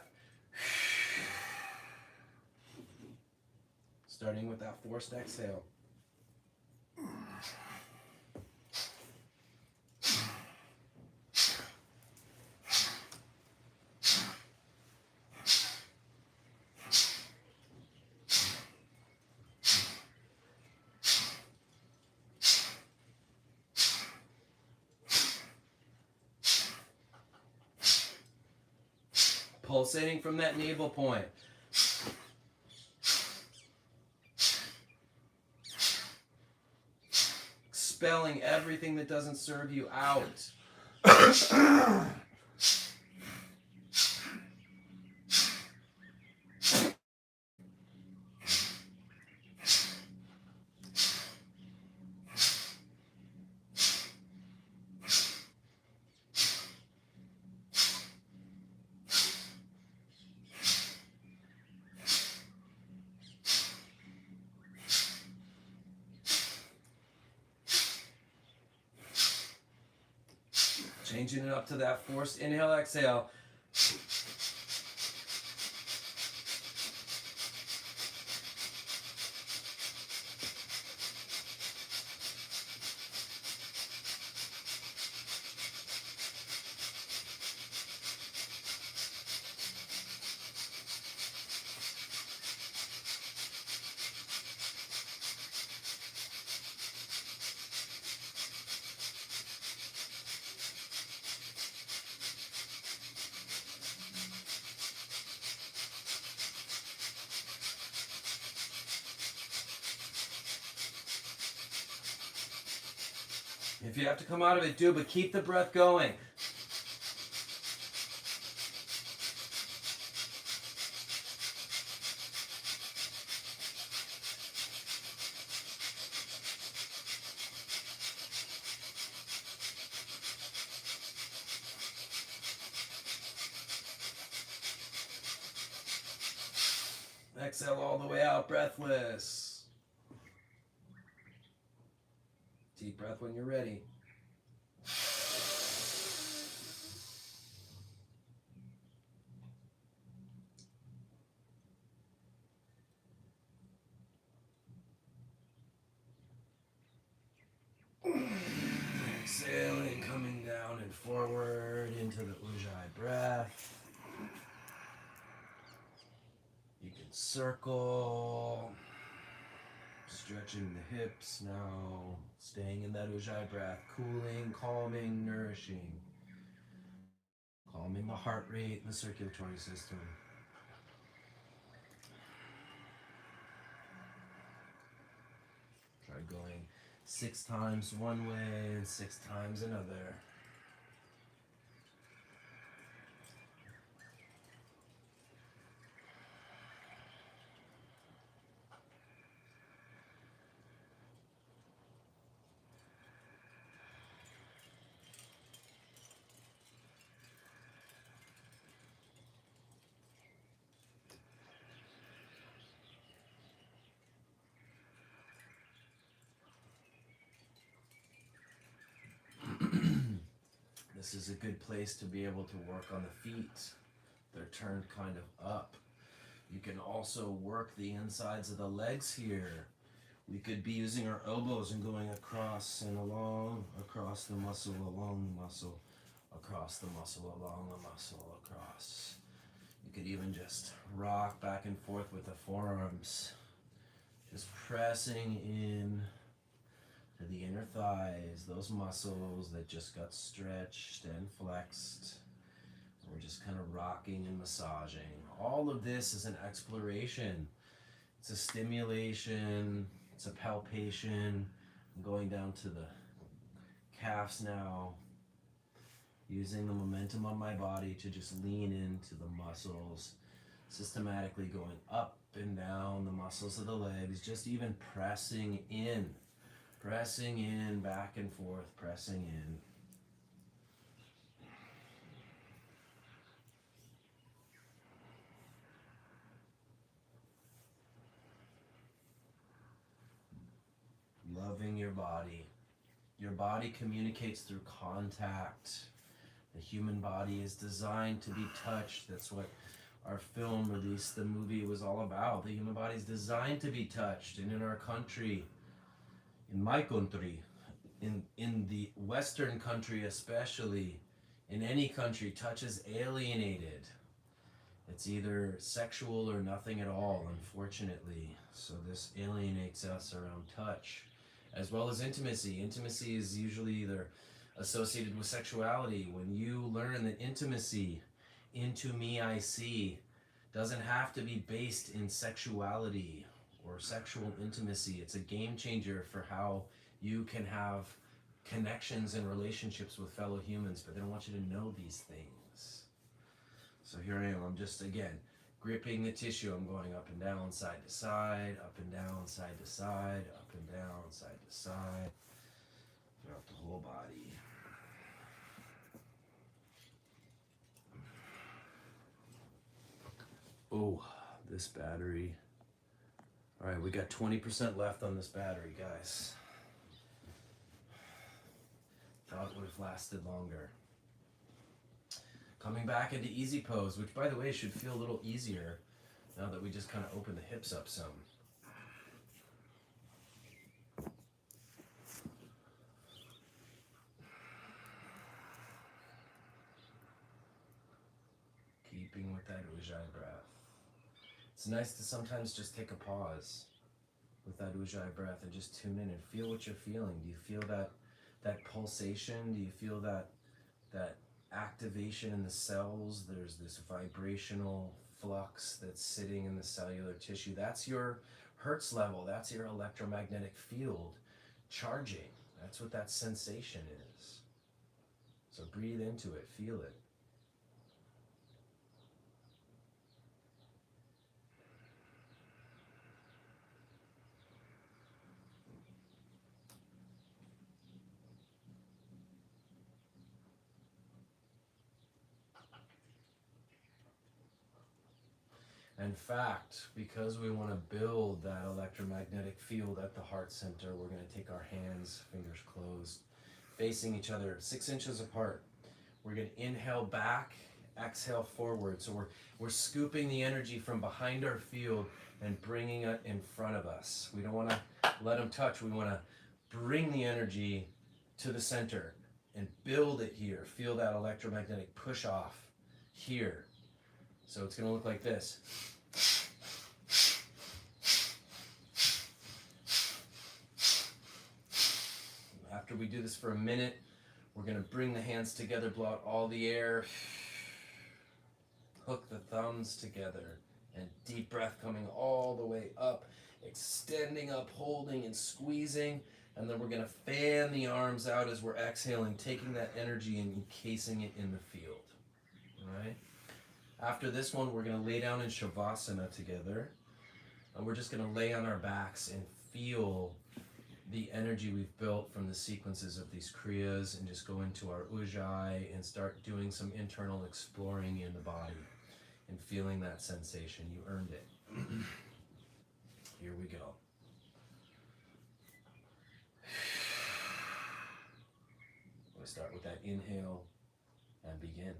Starting with that forced exhale. Pulsating from that navel point. Expelling everything that doesn't serve you out. Changing it up to that forced inhale, exhale. If you have to come out of it, do, but keep the breath going. Exhale all the way out, breathless. Deep breath when you're ready. Exhaling, coming down and forward into the Ujjayi breath. You can circle, stretching the hips now, staying in that Ujjayi breath, cooling, calming, nourishing, calming the heart rate and the circulatory system. Try going 6 times one way and 6 times another. This is a good place to be able to work on the feet. They're turned kind of up. You can also work the insides of the legs here. We could be using our elbows and going across and along, across the muscle, along the muscle, across the muscle, along the muscle, across. You could even just rock back and forth with the forearms. Just pressing in to the inner thighs, those muscles that just got stretched and flexed. We're just kind of rocking and massaging. All of this is an exploration. It's a stimulation, it's a palpation. I'm going down to the calves now, using the momentum on my body to just lean into the muscles, systematically going up and down the muscles of the legs, just even pressing in, back and forth, pressing in. Loving your body. Your body communicates through contact. The human body is designed to be touched. That's what our film, or at least the movie, was all about. The human body is designed to be touched. And in our country, in my country, in the Western country especially, in any country, touch is alienated. It's either sexual or nothing at all, unfortunately. So this alienates us around touch, as well as intimacy. Intimacy is usually either associated with sexuality. When you learn that intimacy, into me I see, doesn't have to be based in sexuality or sexual intimacy. It's a game changer for how you can have connections and relationships with fellow humans, but they don't want you to know these things. So here I am, I'm just, again, gripping the tissue. I'm going up and down, side to side, up and down, side to side, up and down, side to side, throughout the whole body. Oh, this battery. All right, we got 20% left on this battery, guys. Thought it would have lasted longer. Coming back into easy pose, which by the way should feel a little easier now that we just kind of open the hips up some. Keeping with that Ujjayi breath. It's nice to sometimes just take a pause with that Ujjayi breath and just tune in and feel what you're feeling. Do you feel that pulsation? Do you feel that activation in the cells? There's this vibrational flux that's sitting in the cellular tissue. That's your Hertz level. That's your electromagnetic field charging. That's what that sensation is. So breathe into it, feel it. In fact, because we want to build that electromagnetic field at the heart center, we're going to take our hands, fingers closed, facing each other 6 inches apart. We're going to inhale back, exhale forward. So we're scooping the energy from behind our field and bringing it in front of us. We don't want to let them touch. We want to bring the energy to the center and build it here. Feel that electromagnetic push off here. So it's going to look like this. After we do this for a minute, we're going to bring the hands together, blow out all the air, hook the thumbs together, and deep breath coming all the way up, extending up, holding and squeezing, and then we're going to fan the arms out as we're exhaling, taking that energy and encasing it in the field. All right? After this one, we're going to lay down in Shavasana together, and we're just going to lay on our backs and feel the energy we've built from the sequences of these kriyas, and just go into our Ujjayi and start doing some internal exploring in the body and feeling that sensation. You earned it. Here we go. We start with that inhale and begin.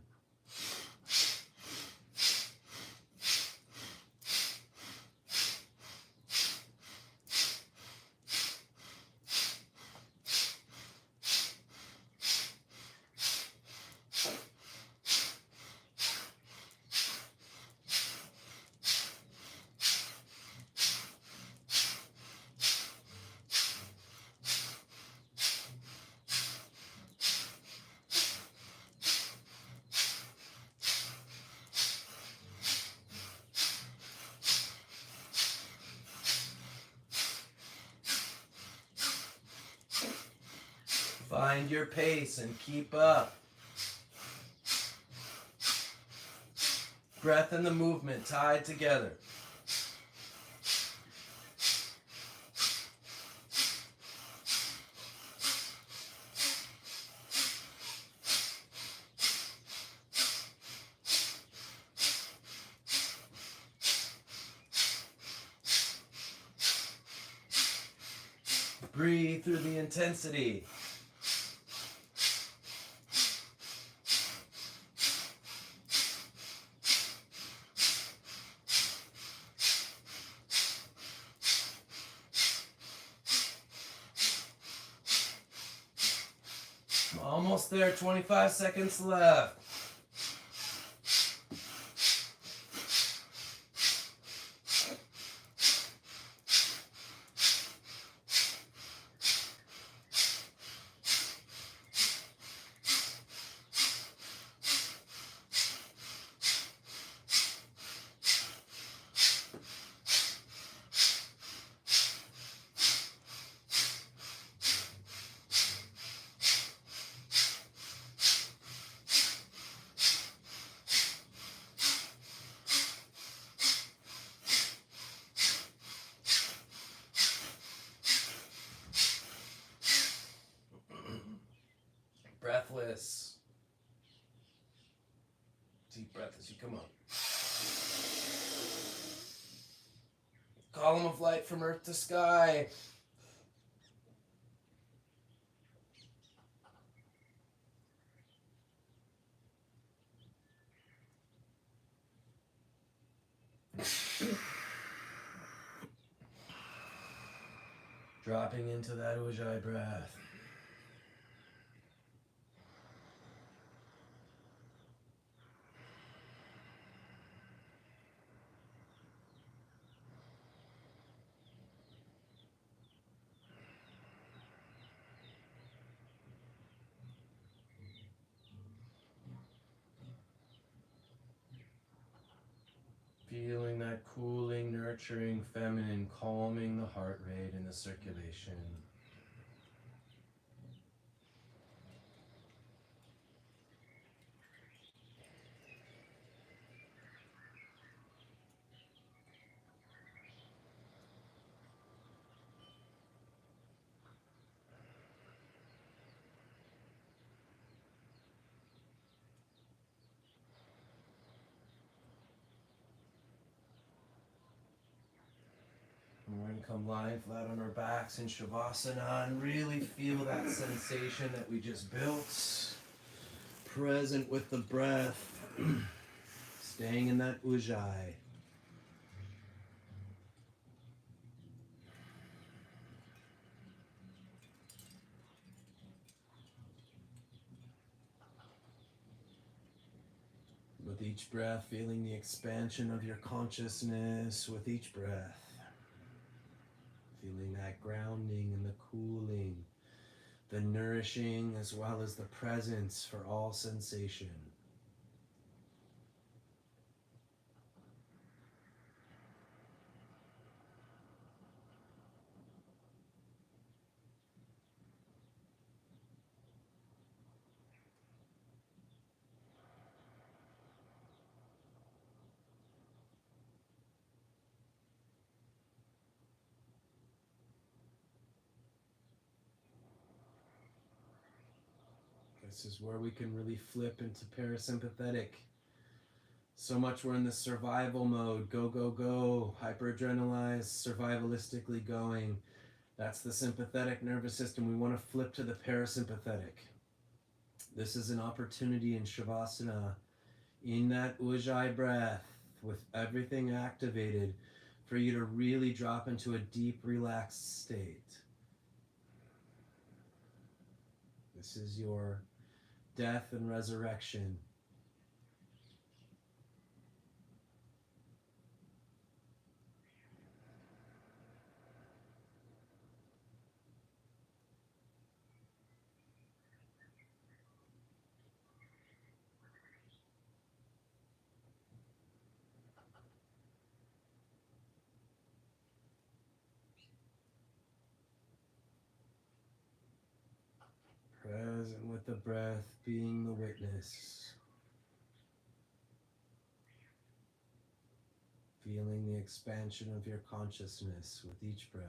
Find your pace and keep up. Breath and the movement tied together. Breathe through the intensity. Almost there, 25 seconds left. Breathless. Deep breath as you come up. Column of light from earth to sky. Dropping into that Ujjayi breath. Feeling that cooling, nurturing, feminine, calming the heart rate and the circulation. And we're going to come lying flat on our backs in Shavasana and really feel that sensation that we just built. Present with the breath. Staying in that Ujjayi. With each breath, feeling the expansion of your consciousness with each breath. Feeling that grounding and the cooling, the nourishing as well as the presence for all sensation. This is where we can really flip into parasympathetic. So much we're in the survival mode, go, go, go, hyperadrenalized, survivalistically going. That's the sympathetic nervous system. We want to flip to the parasympathetic. This is an opportunity in Shavasana, in that Ujjayi breath, with everything activated, for you to really drop into a deep, relaxed state. This is your death and resurrection. Present with the breath, being the witness. Feeling the expansion of your consciousness with each breath.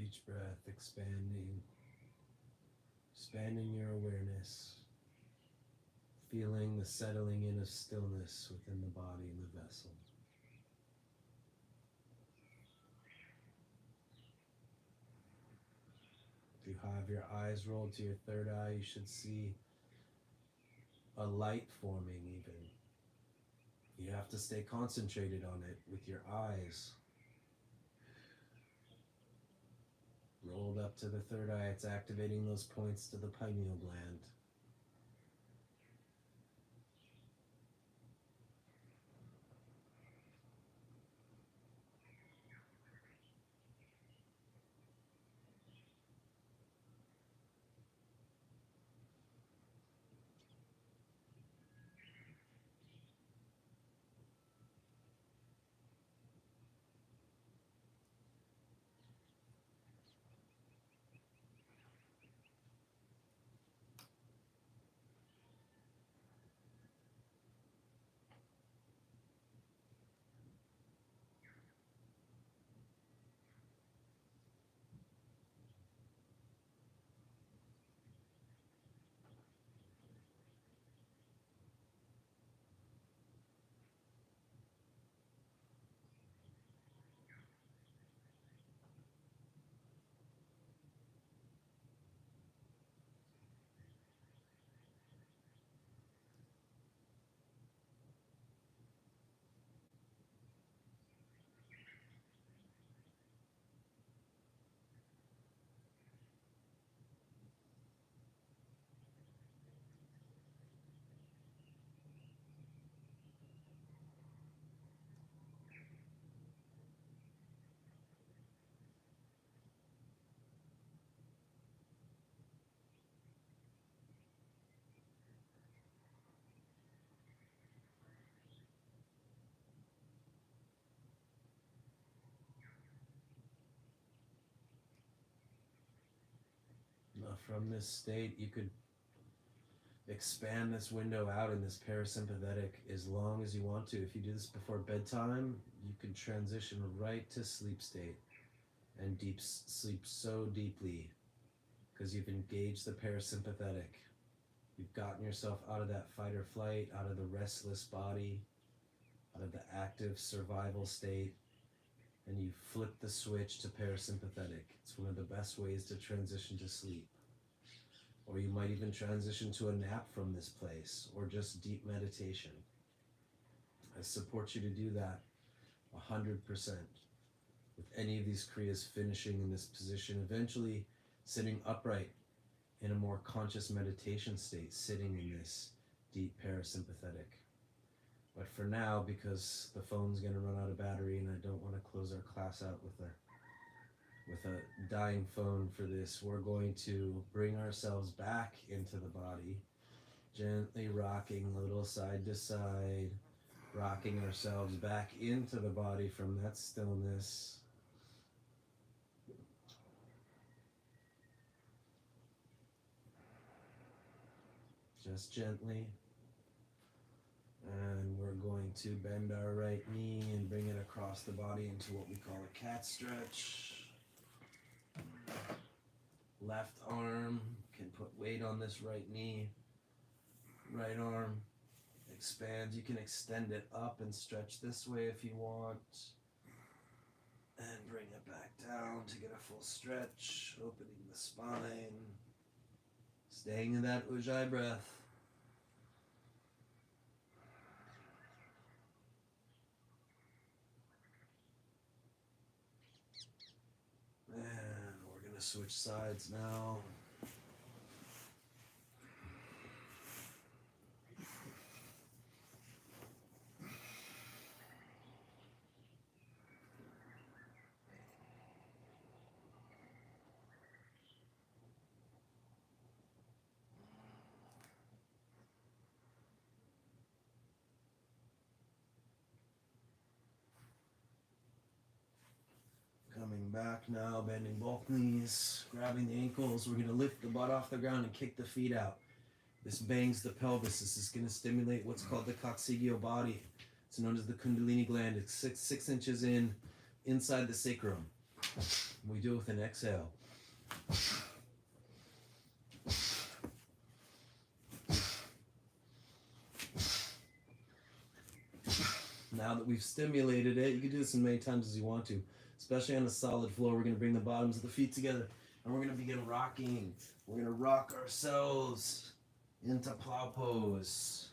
each breath, expanding your awareness, feeling the settling in of stillness within the body and the vessel. If you have your eyes rolled to your third eye, you should see a light forming even. You have to stay concentrated on it with your eyes. Rolled up to the third eye, it's activating those points to the pineal gland. Now from this state, you could expand this window out in this parasympathetic as long as you want to. If you do this before bedtime, you can transition right to sleep state and deep sleep so deeply because you've engaged the parasympathetic. You've gotten yourself out of that fight or flight, out of the restless body, out of the active survival state, and you flip the switch to parasympathetic. It's one of the best ways to transition to sleep. Or you might even transition to a nap from this place, or just deep meditation. I support you to do that 100% with any of these kriyas, finishing in this position, eventually sitting upright in a more conscious meditation state, sitting in this deep parasympathetic. But for now, because the phone's going to run out of battery and I don't want to close our class out with a dying phone for this, we're going to bring ourselves back into the body, gently rocking a little side to side, rocking ourselves back into the body from that stillness. Just gently. And we're going to bend our right knee and bring it across the body into what we call a cat stretch. Left arm can put weight on this right knee. Right arm expands. You can extend it up and stretch this way if you want. And bring it back down to get a full stretch, opening the spine. Staying in that Ujjayi breath. And we're going to switch sides now. Coming back now, bending both knees, grabbing the ankles. We're going to lift the butt off the ground and kick the feet out. This bangs the pelvis. This is going to stimulate what's called the coccygeal body. It's known as the kundalini gland. It's six inches inside the sacrum. We do it with an exhale. Now that we've stimulated it, you can do this as many times as you want to, especially on a solid floor. We're going to bring the bottoms of the feet together, and we're going to begin rocking. We're going to rock ourselves into plow pose.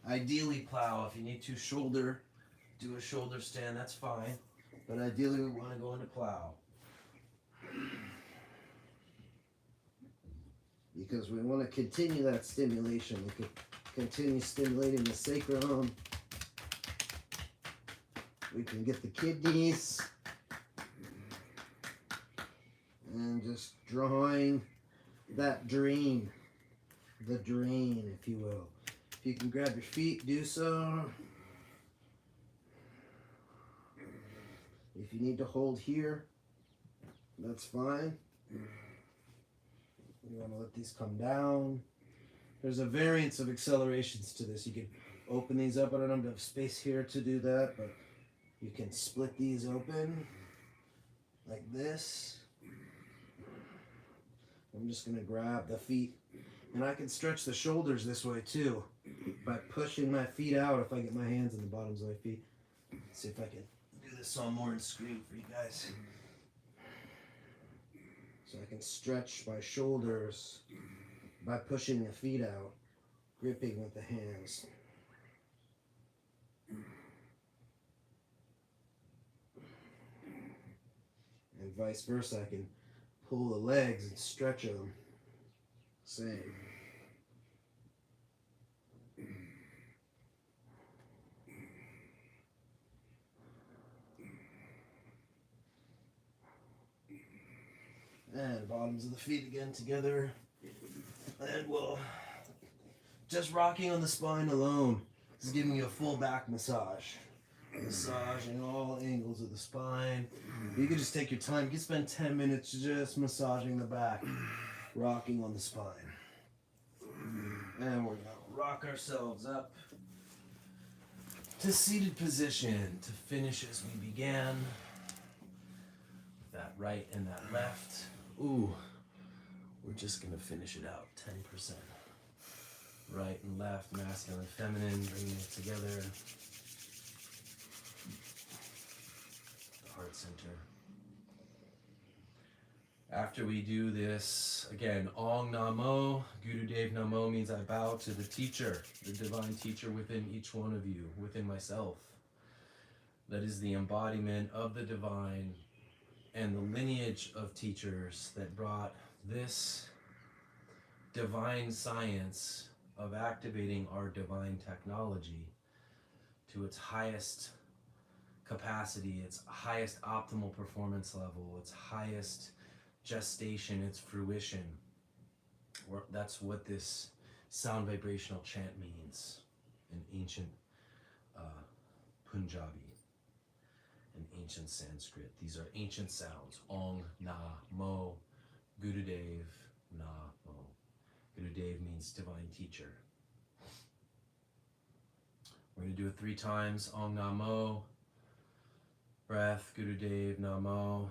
Ideally plow. If you need to shoulder, do a shoulder stand, that's fine. But ideally we want to go into plow. Because we want to continue that stimulation. We could continue stimulating the sacrum. We can get the kidneys. And just drawing that drain. The drain, if you will. If you can grab your feet, do so. If you need to hold here, that's fine. You want to let these come down. There's a variance of accelerations to this. You can open these up. I don't have space here to do that, but you can split these open like this. I'm just going to grab the feet. And I can stretch the shoulders this way too by pushing my feet out if I get my hands in the bottoms of my feet. Let's see if I can do this on more and screen for you guys. So I can stretch my shoulders by pushing the feet out, gripping with the hands. And vice versa, I can pull the legs and stretch them. Same. And bottoms of the feet again together. And we'll just rocking on the spine alone. This is giving you a full back massage. Massaging all angles of the spine. You can just take your time. You can spend 10 minutes just massaging the back, rocking on the spine. And we're going to rock ourselves up to seated position to finish as we began. That right and that left. Ooh, we're just going to finish it out, 10%. Right and left, masculine and feminine, bringing it together. The heart center. After we do this, again, Ong Namo, Gurudev Namo means I bow to the teacher, the divine teacher within each one of you, within myself. That is the embodiment of the divine and the lineage of teachers that brought this divine science of activating our divine technology to its highest capacity, its highest optimal performance level, its highest gestation, its fruition. That's what this sound vibrational chant means in ancient Punjabi, in ancient Sanskrit. These are ancient sounds. Ong, Na, Mo, Gurudev, Na, Mo. Gurudev means divine teacher. We're going to do it 3 times. Ong, Na, Mo. Breath, Gurudev, Na, Mo.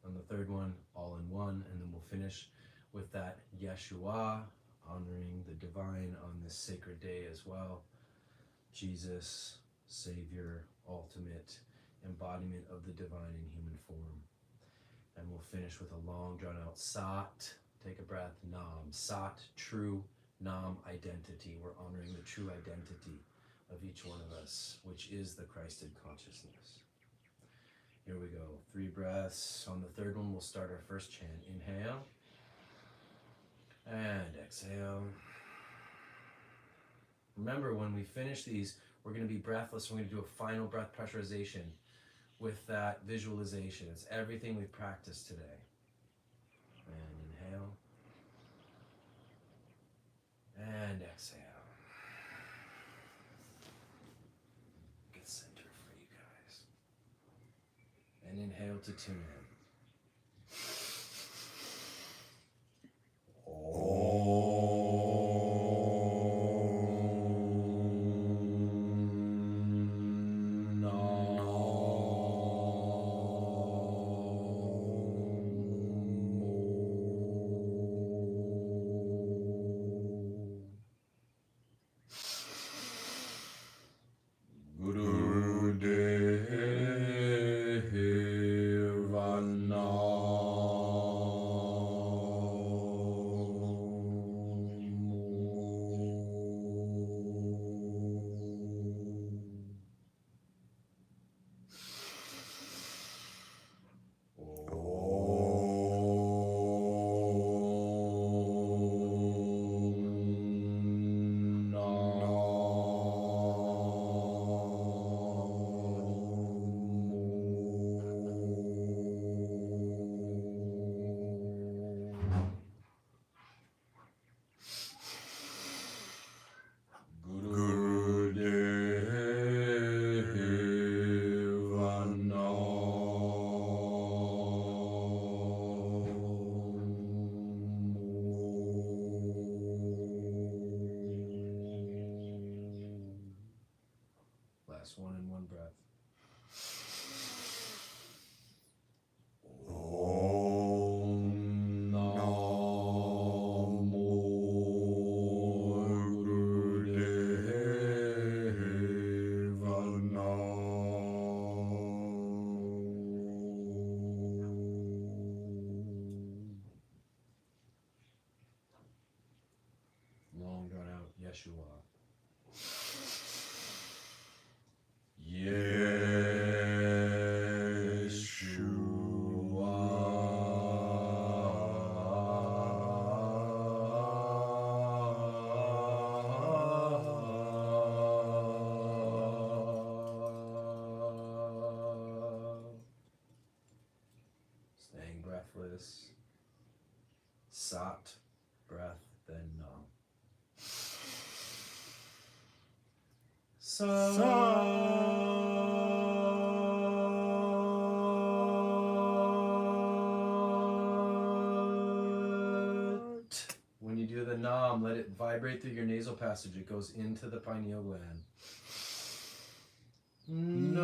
On the third one, all in one. And then we'll finish with that Yeshua, honoring the divine on this sacred day as well. Jesus, Savior, ultimate embodiment of the divine in human form. And we'll finish with a long drawn out Sat. Take a breath. Nam. Sat, true. Nam, identity. We're honoring the true identity of each one of us, which is the Christed consciousness. Here we go. 3 breaths. On the third one, we'll start our first chant. Inhale. And exhale. Remember, when we finish these, we're going to be breathless. We're going to do a final breath pressurization with that visualization. It's everything we've practiced today. And inhale. And exhale. Get center for you guys. And inhale to tune in. lotus. Sat, breath, then nam. When you do the nam, let it vibrate through your nasal passage. It goes into the pineal gland. And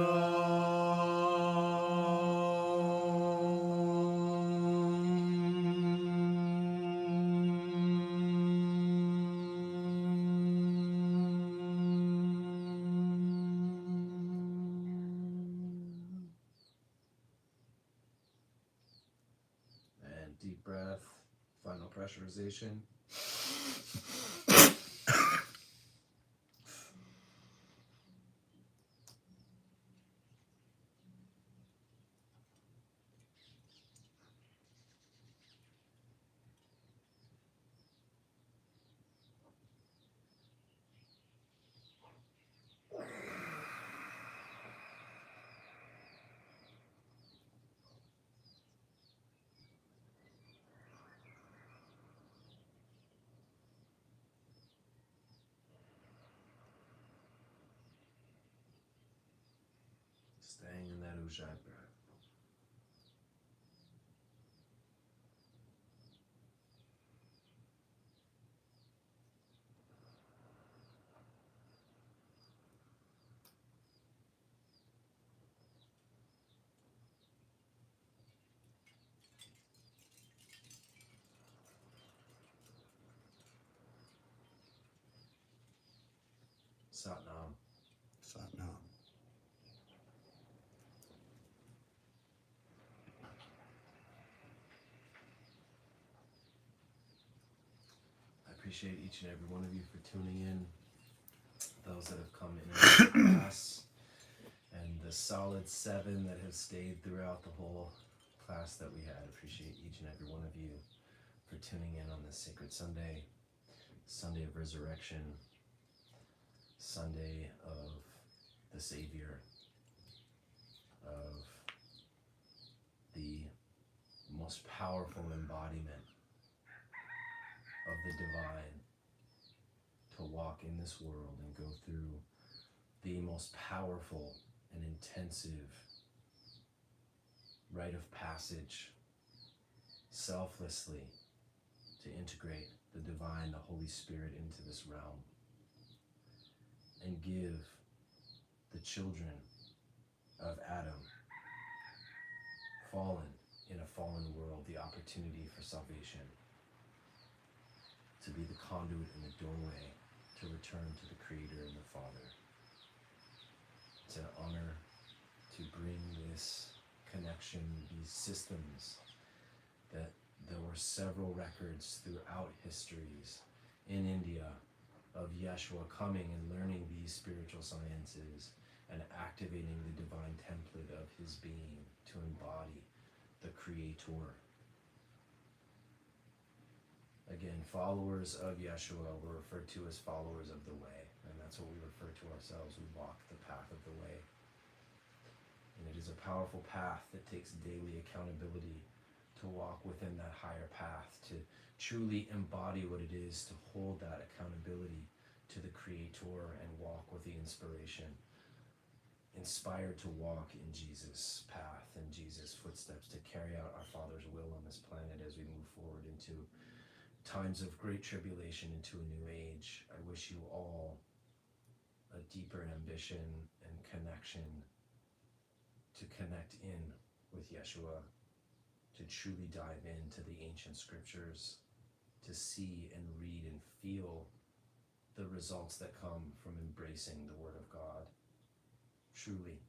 deep breath, final pressurization. Staying in that Ujjayi breath. Satnam. Satnam. I appreciate each and every one of you for tuning in. Those that have come in the class, and the solid 7 that have stayed throughout the whole class that we had. Appreciate each and every one of you for tuning in on this sacred Sunday, Sunday of Resurrection, Sunday of the Savior, of the most powerful embodiment of the divine, to walk in this world and go through the most powerful and intensive rite of passage selflessly to integrate the divine, the Holy Spirit into this realm and give the children of Adam, fallen in a fallen world, the opportunity for salvation, to be the conduit and the doorway to return to the Creator and the Father. It's an honor to bring this connection, these systems, that there were several records throughout histories in India of Yeshua coming and learning these spiritual sciences and activating the divine template of his being to embody the Creator. Again, followers of Yeshua were referred to as followers of the way, and that's what we refer to ourselves. We walk the path of the way. And it is a powerful path that takes daily accountability to walk within that higher path, to truly embody what it is to hold that accountability to the Creator and walk with the inspiration, inspired to walk in Jesus' path and Jesus' footsteps, to carry out our Father's will on this planet as we move forward into times of great tribulation, into a new age. I wish you all a deeper ambition and connection to connect in with Yeshua, to truly dive into the ancient scriptures, to see and read and feel the results that come from embracing the Word of God. Truly,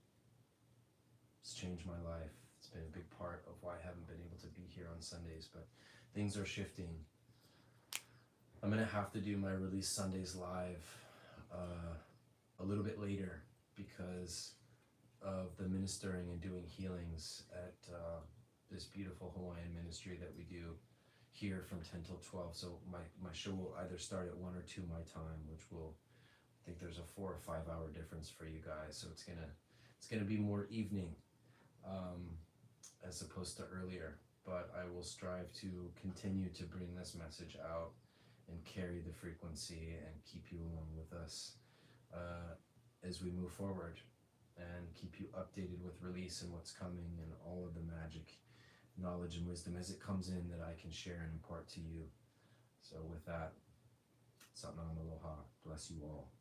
it's changed my life. It's been a big part of why I haven't been able to be here on Sundays, but things are shifting. I'm going to have to do my release Sundays live a little bit later because of the ministering and doing healings at this beautiful Hawaiian ministry that we do here from 10 till 12. So my show will either start at 1 or 2 my time, which will, I think there's a 4 or 5 hour difference for you guys. So it's gonna be more evening as opposed to earlier. but I will strive to continue to bring this message out and carry the frequency and keep you along with us as we move forward, and keep you updated with release and what's coming and all of the magic, knowledge, and wisdom as it comes in that I can share and impart to you. So with that, Satnam Aloha. Bless you all.